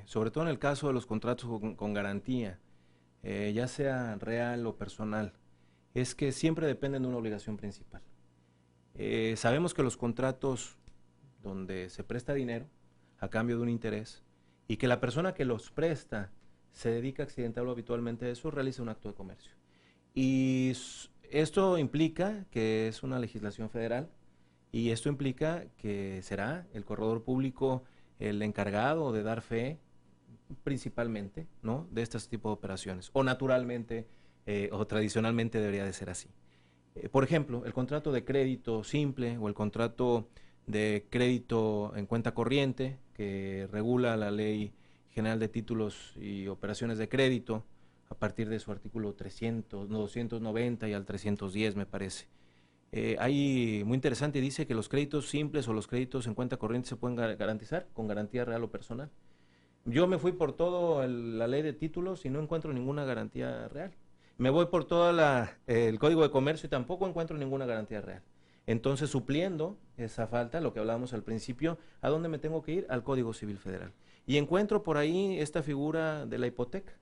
sobre todo en el caso de los contratos con garantía, ya sea real o personal, es que siempre dependen de una obligación principal. Sabemos que los contratos donde se presta dinero a cambio de un interés y que la persona que los presta se dedica accidental o habitualmente a eso, realiza un acto de comercio. Y esto implica que es una legislación federal y esto implica que será el corredor público el encargado de dar fe principalmente, ¿no?, de este tipo de operaciones, o naturalmente o tradicionalmente debería de ser así. Por ejemplo, el contrato de crédito simple o el contrato de crédito en cuenta corriente que regula la Ley General de Títulos y Operaciones de Crédito a partir de su artículo 290 y al 310 me parece. Ahí muy interesante, dice que los créditos simples o los créditos en cuenta corriente se pueden garantizar con garantía real o personal. Yo me fui por todo la ley de títulos y no encuentro ninguna garantía real. Me voy por todo el Código de Comercio y tampoco encuentro ninguna garantía real. Entonces, supliendo esa falta, lo que hablábamos al principio, ¿a dónde me tengo que ir? Al Código Civil Federal. Y encuentro por ahí esta figura de la hipoteca.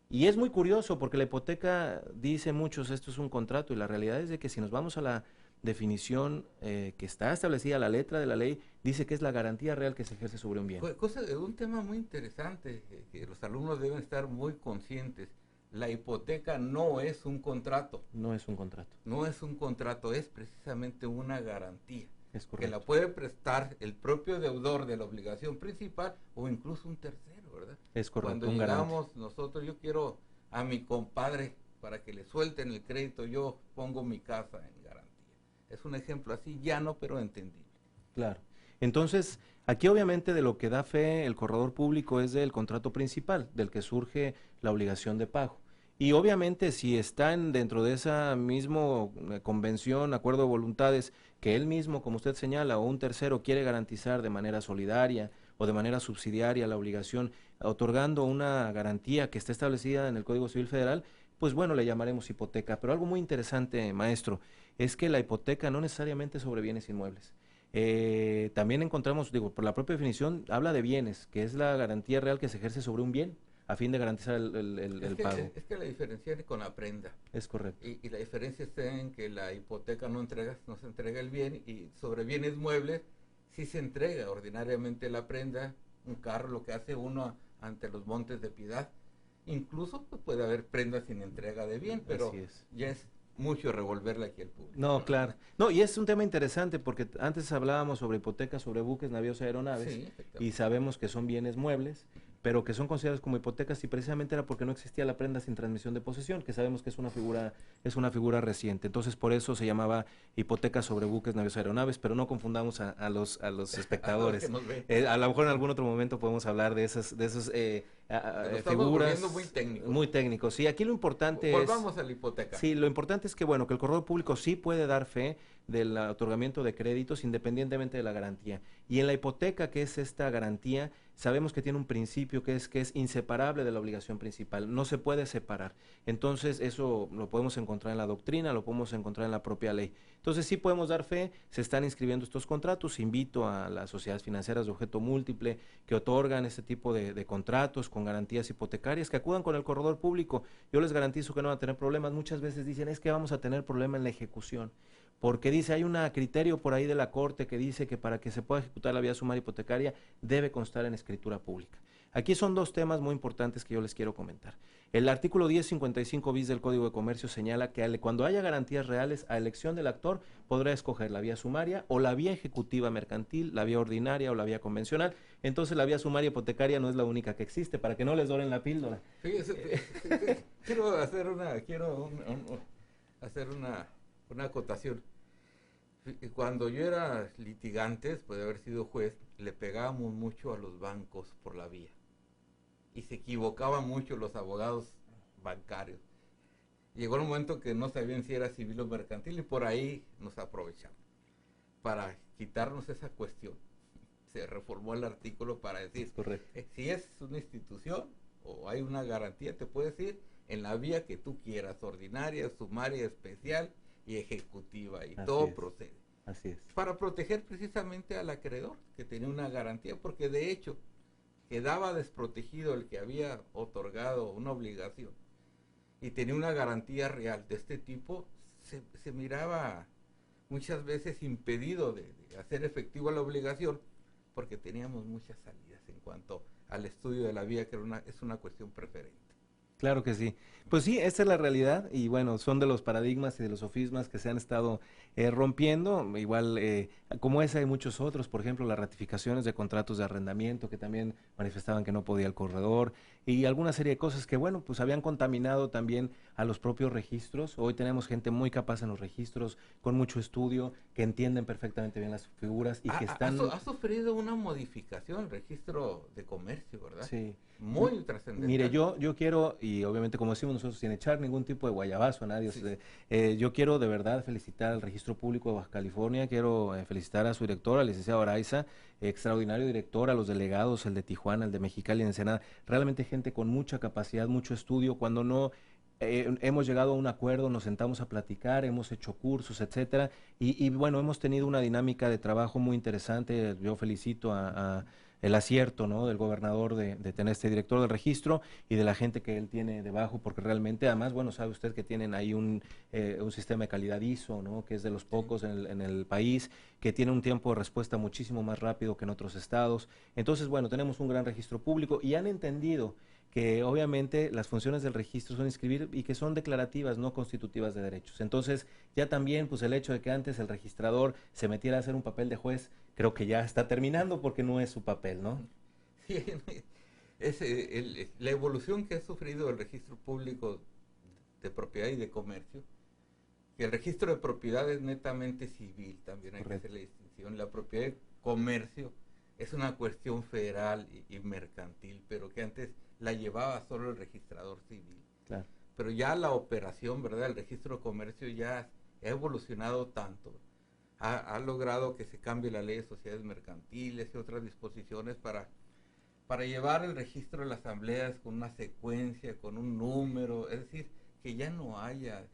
Y es muy curioso porque la hipoteca, dice muchos, esto es un contrato, y la realidad es de que si nos vamos a la definición que está establecida, la letra de la ley, dice que es la garantía real que se ejerce sobre un bien. Un tema muy interesante que los alumnos deben estar muy conscientes. La hipoteca no es un contrato. No es un contrato. No es un contrato, es precisamente una garantía. Es correcto. Que la puede prestar el propio deudor de la obligación principal o incluso un tercero, ¿verdad? Es correcto. Cuando llegamos nosotros, yo quiero a mi compadre para que le suelten el crédito, yo pongo mi casa en garantía. Es un ejemplo así llano pero entendible. Claro. Entonces, aquí obviamente de lo que da fe el corredor público es del contrato principal, del que surge la obligación de pago. Y obviamente si están dentro de esa misma convención, acuerdo de voluntades, que él mismo, como usted señala, o un tercero quiere garantizar de manera solidaria o de manera subsidiaria la obligación, otorgando una garantía que está establecida en el Código Civil Federal, pues bueno, le llamaremos hipoteca. Pero algo muy interesante, maestro, es que la hipoteca no necesariamente sobre bienes inmuebles. También encontramos, digo, por la propia definición, habla de bienes, que es la garantía real que se ejerce sobre un bien a fin de garantizar el pago. Es que la diferencia es con la prenda. Es correcto. Y la diferencia está en que la hipoteca no se entrega el bien, y sobre bienes muebles sí se entrega ordinariamente la prenda, un carro, lo que hace uno ante los montes de piedad. Incluso pues, puede haber prendas sin entrega de bien, pero ya es mucho revolverla aquí al público. No, claro. No, y es un tema interesante porque antes hablábamos sobre hipotecas sobre buques, navíos, aeronaves, Sí, y sabemos que son bienes muebles, pero que son considerados como hipotecas, y precisamente era porque no existía la prenda sin transmisión de posesión, que sabemos que es una figura reciente. Entonces, por eso se llamaba hipoteca sobre buques, navíos, aeronaves, pero no confundamos a los espectadores. A lo mejor en algún otro momento podemos hablar de esas figuras muy técnicos. Sí, aquí lo importante Volvamos a la hipoteca. Sí, lo importante es que, bueno, que el corredor público sí puede dar fe del otorgamiento de créditos independientemente de la garantía. Y en la hipoteca, que es esta garantía, sabemos que tiene un principio que es inseparable de la obligación principal, no se puede separar. Entonces, eso lo podemos encontrar en la doctrina, lo podemos encontrar en la propia ley. Entonces, sí podemos dar fe, se están inscribiendo estos contratos. Invito a las sociedades financieras de objeto múltiple que otorgan este tipo de contratos con garantías hipotecarias, que acudan con el corredor público. Yo les garantizo que no van a tener problemas. Muchas veces dicen, es que vamos a tener problema en la ejecución, porque dice, hay un criterio por ahí de la Corte que dice que para que se pueda ejecutar la vía sumaria hipotecaria debe constar en escritura pública. Aquí son dos temas muy importantes que yo les quiero comentar. El artículo 1055 bis del Código de Comercio señala que cuando haya garantías reales, a elección del actor podrá escoger la vía sumaria o la vía ejecutiva mercantil, la vía ordinaria o la vía convencional. Entonces la vía sumaria hipotecaria no es la única que existe, para que no les doren la píldora. Fíjese, quiero hacer una acotación. Cuando yo era litigante, después de haber sido juez, le pegábamos mucho a los bancos por la vía. Y se equivocaban mucho los abogados bancarios. Llegó un momento que no sabían si era civil o mercantil, y por ahí nos aprovechamos para quitarnos esa cuestión. Se reformó el artículo para decir, si es una institución o hay una garantía, te puedes ir en la vía que tú quieras, ordinaria, sumaria, especial y ejecutiva, y todo procede. Así es. Para proteger precisamente al acreedor que tenía una garantía, porque de hecho quedaba desprotegido el que había otorgado una obligación y tenía una garantía real de este tipo, se miraba muchas veces impedido de hacer efectiva la obligación, porque teníamos muchas salidas en cuanto al estudio de la vía, que es una cuestión preferente. Claro que sí. Pues sí, esta es la realidad y bueno, son de los paradigmas y de los sofismas que se han estado rompiendo. Igual, como ese hay muchos otros, por ejemplo, las ratificaciones de contratos de arrendamiento que también manifestaban que no podía el corredor y alguna serie de cosas que, bueno, pues habían contaminado también a los propios registros. Hoy tenemos gente muy capaz en los registros, con mucho estudio, que entienden perfectamente bien las figuras y que están... Ha sufrido una modificación el registro de comercio, ¿verdad? Sí. Muy trascendental. Mire, yo quiero, y obviamente como decimos nosotros, sin echar ningún tipo de guayabazo a nadie, Sí. Yo quiero de verdad felicitar al Registro Público de Baja California, quiero felicitar a su directora, al licenciado Araiza, extraordinario director, a los delegados, el de Tijuana, el de Mexicali, el de Ensenada, realmente gente con mucha capacidad, mucho estudio, cuando no... hemos llegado a un acuerdo, nos sentamos a platicar, hemos hecho cursos, etcétera, y bueno, hemos tenido una dinámica de trabajo muy interesante. Yo felicito a el acierto, ¿no?, del gobernador de tener este director del registro y de la gente que él tiene debajo, porque realmente, además, bueno, sabe usted que tienen ahí un sistema de calidad ISO, ¿no?, que es de los pocos en el país, que tiene un tiempo de respuesta muchísimo más rápido que en otros estados. Entonces, bueno, tenemos un gran registro público y han entendido que obviamente las funciones del registro son inscribir y que son declarativas, no constitutivas de derechos. Entonces, ya también, pues el hecho de que antes el registrador se metiera a hacer un papel de juez, creo que ya está terminando porque no es su papel, ¿no? Sí, la evolución que ha sufrido el registro público de propiedad y de comercio, que el registro de propiedad es netamente civil, también hay Correcto. que hacer la distinción. La propiedad de comercio es una cuestión federal y mercantil, pero que antes la llevaba solo el registrador civil. Claro. Pero ya la operación, ¿verdad?, el registro de comercio ya ha evolucionado tanto, ha logrado que se cambie la ley de sociedades mercantiles y otras disposiciones para llevar el registro de las asambleas con una secuencia, con un número, es decir, que ya no haya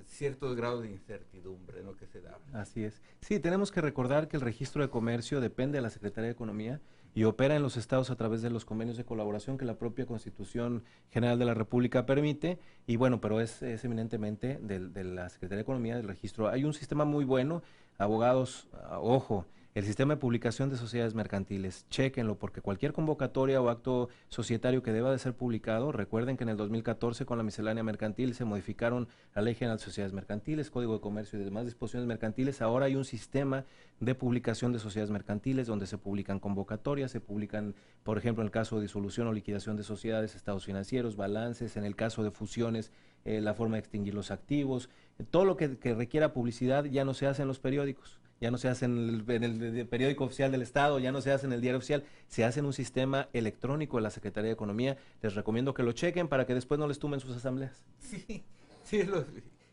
ciertos grados de incertidumbre en lo que se da. Así es. Sí, tenemos que recordar que el registro de comercio depende de la Secretaría de Economía y opera en los estados a través de los convenios de colaboración que la propia Constitución General de la República permite, y bueno, pero es eminentemente de la Secretaría de Economía del registro. Hay un sistema muy bueno, abogados, ojo, el sistema de publicación de sociedades mercantiles, chéquenlo, porque cualquier convocatoria o acto societario que deba de ser publicado, recuerden que en el 2014 con la miscelánea mercantil se modificaron la Ley General de Sociedades Mercantiles, Código de Comercio y demás disposiciones mercantiles. Ahora hay un sistema de publicación de sociedades mercantiles donde se publican convocatorias, se publican, por ejemplo, en el caso de disolución o liquidación de sociedades, estados financieros, balances, en el caso de fusiones, la forma de extinguir los activos, todo lo que requiera publicidad ya no se hace en los periódicos. Ya no se hace en el periódico oficial del Estado, ya no se hace en el diario oficial, se hace en un sistema electrónico de la Secretaría de Economía. Les recomiendo que lo chequen para que después no les tumben sus asambleas. Sí,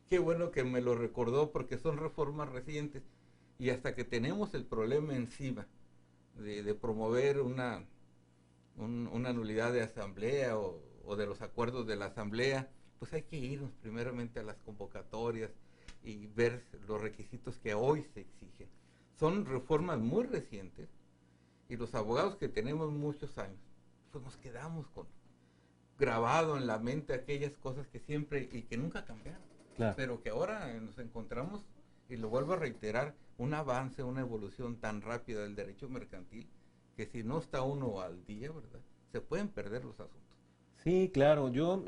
qué bueno que me lo recordó, porque son reformas recientes y hasta que tenemos el problema encima de promover una nulidad de asamblea o de los acuerdos de la asamblea, pues hay que irnos primeramente a las convocatorias y ver los requisitos que hoy se exigen. Son reformas muy recientes y los abogados que tenemos muchos años, pues nos quedamos con grabado en la mente aquellas cosas que siempre y que nunca cambiaron. Claro. Pero que ahora nos encontramos, y lo vuelvo a reiterar, un avance, una evolución tan rápida del derecho mercantil, que si no está uno al día, ¿verdad?, se pueden perder los asuntos. Sí, claro, yo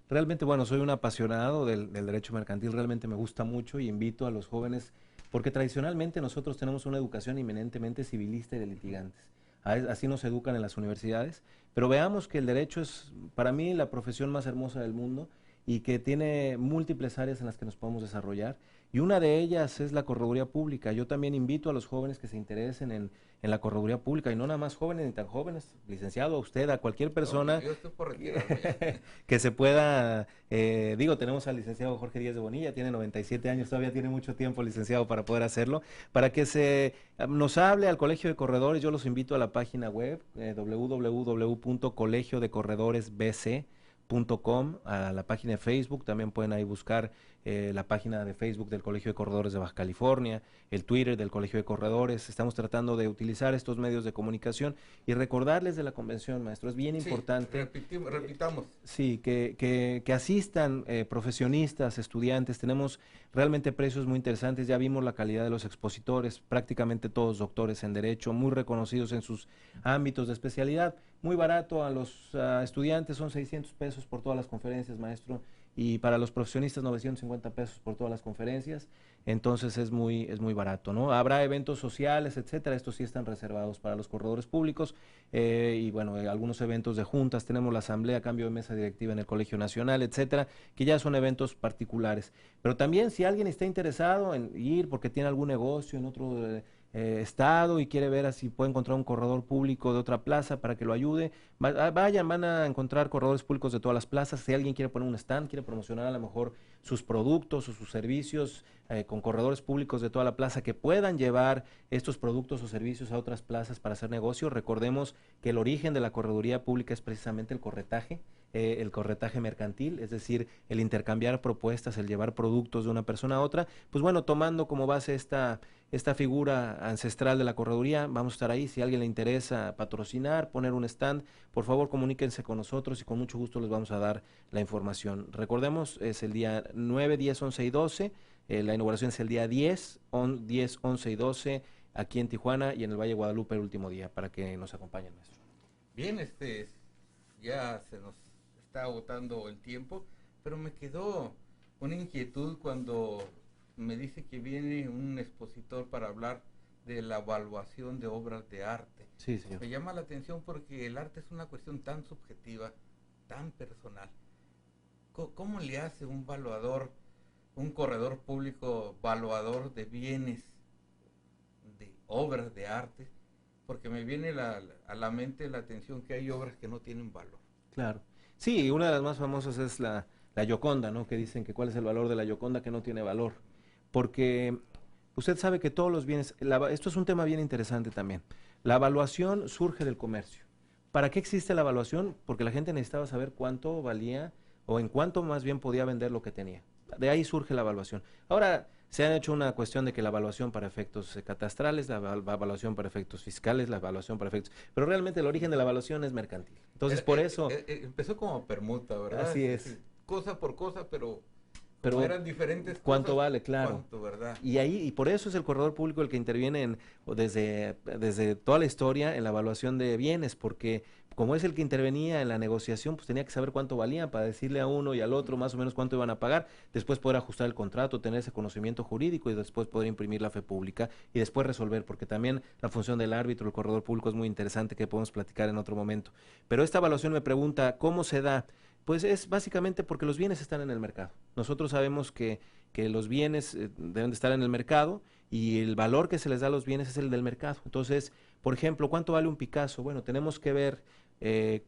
realmente, bueno, soy un apasionado del derecho mercantil, realmente me gusta mucho y invito a los jóvenes, porque tradicionalmente nosotros tenemos una educación eminentemente civilista y de litigantes. Así nos educan en las universidades, pero veamos que el derecho es, para mí, la profesión más hermosa del mundo y que tiene múltiples áreas en las que nos podemos desarrollar, y una de ellas es la correduría pública. Yo también invito a los jóvenes que se interesen en la correduría pública, y no nada más jóvenes ni tan jóvenes, licenciado, a usted, a cualquier persona. No, yo estoy por retirarme. Que se pueda, tenemos al licenciado Jorge Díaz de Bonilla, tiene 97 años, todavía tiene mucho tiempo, licenciado, para poder hacerlo, para que nos hable al Colegio de Corredores. Yo los invito a la página web www.colegiodecorredoresbc.com a la página de Facebook, también pueden ahí buscar la página de Facebook del Colegio de Corredores de Baja California, el Twitter del Colegio de Corredores. Estamos tratando de utilizar estos medios de comunicación y recordarles de la convención, maestro, es bien importante. Repitamos. Sí, que asistan profesionistas, estudiantes, tenemos realmente precios muy interesantes, ya vimos la calidad de los expositores, prácticamente todos doctores en Derecho, muy reconocidos en sus ámbitos de especialidad, muy barato a los estudiantes, son 600 pesos por todas las conferencias, maestro, y para los profesionistas 950 pesos por todas las conferencias, entonces es muy barato, ¿no? Habrá eventos sociales, etcétera, estos sí están reservados para los corredores públicos, y bueno, algunos eventos de juntas, tenemos la asamblea, cambio de mesa directiva en el Colegio Nacional, etcétera, que ya son eventos particulares, pero también si alguien está interesado en ir porque tiene algún negocio en otro estado y quiere ver si puede encontrar un corredor público de otra plaza para que lo ayude, vayan, van a encontrar corredores públicos de todas las plazas. Si alguien quiere poner un stand, quiere promocionar a lo mejor sus productos o sus servicios con corredores públicos de toda la plaza que puedan llevar estos productos o servicios a otras plazas para hacer negocio. Recordemos que el origen de la correduría pública es precisamente el corretaje mercantil, es decir, el intercambiar propuestas, el llevar productos de una persona a otra. Pues bueno, tomando como base esta figura ancestral de la correduría, vamos a estar ahí. Si a alguien le interesa patrocinar, poner un stand, por favor comuníquense con nosotros y con mucho gusto les vamos a dar la información. Recordemos, es el día 9, 10, 11 y 12, la inauguración es el día 10, 11 y 12, aquí en Tijuana y en el Valle de Guadalupe el último día, para que nos acompañen, maestro. Bien, ya se nos está agotando el tiempo, pero me quedó una inquietud cuando me dice que viene un expositor para hablar de la evaluación de obras de arte. Sí, señor. Me llama la atención porque el arte es una cuestión tan subjetiva, tan personal. ¿Cómo le hace un evaluador, un corredor público evaluador de bienes, de obras de arte? Porque me viene a la mente la atención que hay obras que no tienen valor. Claro. Sí, una de las más famosas es la Gioconda, ¿no? Que dicen que cuál es el valor de la Gioconda, que no tiene valor. Porque usted sabe que todos los bienes, esto es un tema bien interesante también. La evaluación surge del comercio. ¿Para qué existe la evaluación? Porque la gente necesitaba saber cuánto valía o en cuánto más bien podía vender lo que tenía. De ahí surge la evaluación. Ahora se han hecho una cuestión de que la evaluación para efectos catastrales, la evaluación para efectos fiscales, la evaluación para efectos... Pero realmente el origen de la evaluación es mercantil. Entonces por eso... Empezó como permuta, ¿verdad? Así es. Cosa por cosa, pero eran diferentes ¿cuánto cosas, vale? Claro. ¿Cuánto, verdad? Y por eso es el corredor público el que interviene desde toda la historia en la evaluación de bienes, porque como es el que intervenía en la negociación, pues tenía que saber cuánto valían para decirle a uno y al otro más o menos cuánto iban a pagar, después poder ajustar el contrato, tener ese conocimiento jurídico y después poder imprimir la fe pública y después resolver, porque también la función del árbitro, el corredor público es muy interesante, que podemos platicar en otro momento. Pero esta evaluación me pregunta, ¿cómo se da? Pues es básicamente porque los bienes están en el mercado. Nosotros sabemos que los bienes deben de estar en el mercado y el valor que se les da a los bienes es el del mercado. Entonces, por ejemplo, ¿cuánto vale un Picasso? Bueno, tenemos que ver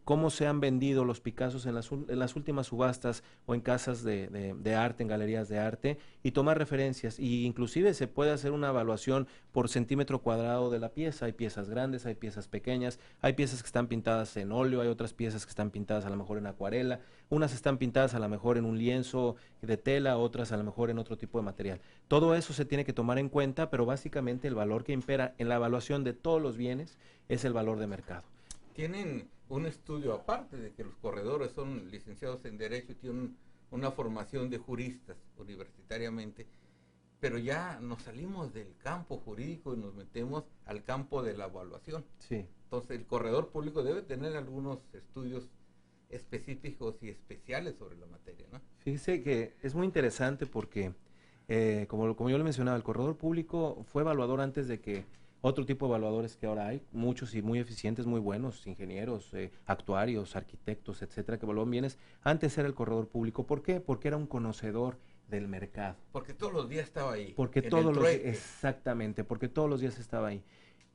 cómo se han vendido los Picassos en las últimas subastas o en casas de arte, en galerías de arte, y tomar referencias. Y inclusive se puede hacer una evaluación por centímetro cuadrado de la pieza. Hay piezas grandes, hay piezas pequeñas, hay piezas que están pintadas en óleo, hay otras piezas que están pintadas a lo mejor en acuarela, unas están pintadas a lo mejor en un lienzo de tela, otras a lo mejor en otro tipo de material. Todo eso se tiene que tomar en cuenta, pero básicamente el valor que impera en la evaluación de todos los bienes es el valor de mercado. Tienen un estudio aparte de que los corredores son licenciados en Derecho y tienen una formación de juristas universitariamente, pero ya nos salimos del campo jurídico y nos metemos al campo de la evaluación. Sí. Entonces el corredor público debe tener algunos estudios específicos y especiales sobre la materia, ¿no? Fíjese que es muy interesante porque, como yo le mencionaba, el corredor público fue evaluador antes de que otro tipo de evaluadores que ahora hay, muchos y muy eficientes, muy buenos, ingenieros, actuarios, arquitectos, etcétera, que evalúan bienes. Antes era el corredor público. ¿Por qué? Porque era un conocedor del mercado. Porque todos los días estaba ahí. Porque exactamente, porque todos los días estaba ahí.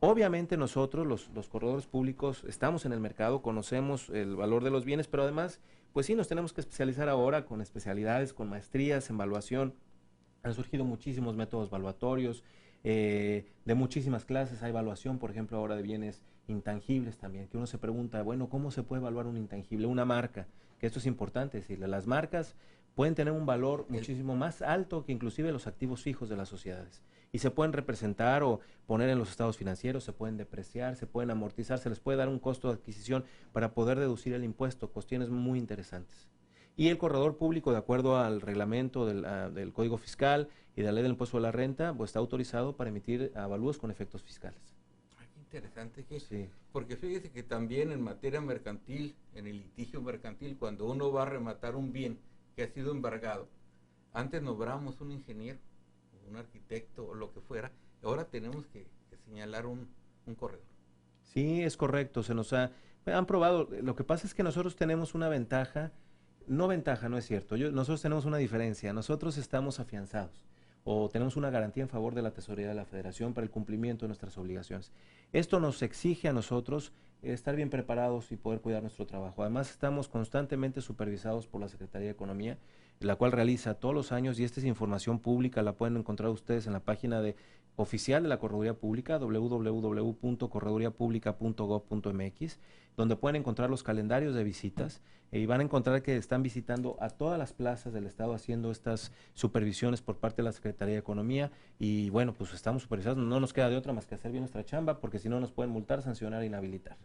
Obviamente nosotros, los corredores públicos, estamos en el mercado, conocemos el valor de los bienes, pero además, pues sí, nos tenemos que especializar ahora con especialidades, con maestrías en evaluación. Han surgido muchísimos métodos evaluatorios, de muchísimas clases. Hay evaluación, por ejemplo, ahora de bienes intangibles también, que uno se pregunta, bueno, ¿cómo se puede evaluar un intangible? Una marca que esto es importante decirle, las marcas pueden tener un valor muchísimo más alto que inclusive los activos fijos de las sociedades. Y se pueden representar o poner en los estados financieros, se pueden depreciar, se pueden amortizar, se les puede dar un costo de adquisición para poder deducir el impuesto, cuestiones muy interesantes. Y el corredor público, de acuerdo al reglamento del Código Fiscal y de la Ley del Impuesto de la Renta, pues está autorizado para emitir avalúos con efectos fiscales. Qué interesante, que Sí. porque fíjese que también en materia mercantil, en el litigio mercantil, cuando uno va a rematar un bien que ha sido embargado, antes nombramos un ingeniero, un arquitecto o lo que fuera, ahora tenemos que señalar un corredor. Sí, es correcto, han probado, lo que pasa es que nosotros tenemos una ventaja, no es cierto, nosotros tenemos una diferencia, nosotros estamos afianzados o tenemos una garantía en favor de la Tesorería de la Federación para el cumplimiento de nuestras obligaciones. Esto nos exige a nosotros estar bien preparados y poder cuidar nuestro trabajo. Además, estamos constantemente supervisados por la Secretaría de Economía, la cual realiza todos los años, y esta es información pública, la pueden encontrar ustedes en la página oficial de la Correduría Pública, www.correduriapublica.gov.mx, donde pueden encontrar los calendarios de visitas y van a encontrar que están visitando a todas las plazas del estado haciendo estas supervisiones por parte de la Secretaría de Economía, y bueno, pues estamos supervisados, no nos queda de otra más que hacer bien nuestra chamba, porque si no nos pueden multar, sancionar e inhabilitar.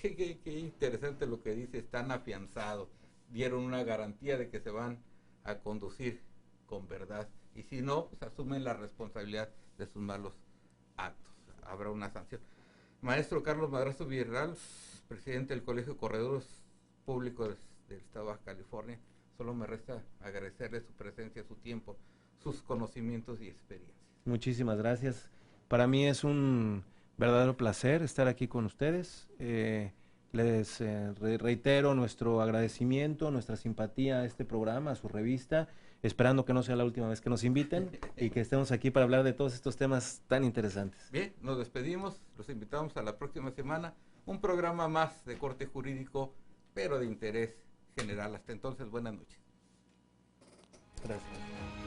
Qué interesante lo que dice, están afianzados, dieron una garantía de que se van a conducir con verdad, y si no, pues asumen la responsabilidad de sus malos actos, habrá una sanción. Maestro Carlos Madrazo Villarreal, presidente del Colegio de Corredores Públicos del Estado de Baja California, solo me resta agradecerle su presencia, su tiempo, sus conocimientos y experiencias. Muchísimas gracias. Para mí es un verdadero placer estar aquí con ustedes. Les reitero nuestro agradecimiento, nuestra simpatía a este programa, a su revista, esperando que no sea la última vez que nos inviten y que estemos aquí para hablar de todos estos temas tan interesantes. Bien, nos despedimos, los invitamos a la próxima semana, un programa más de corte jurídico, pero de interés general. Hasta entonces, buenas noches. Gracias.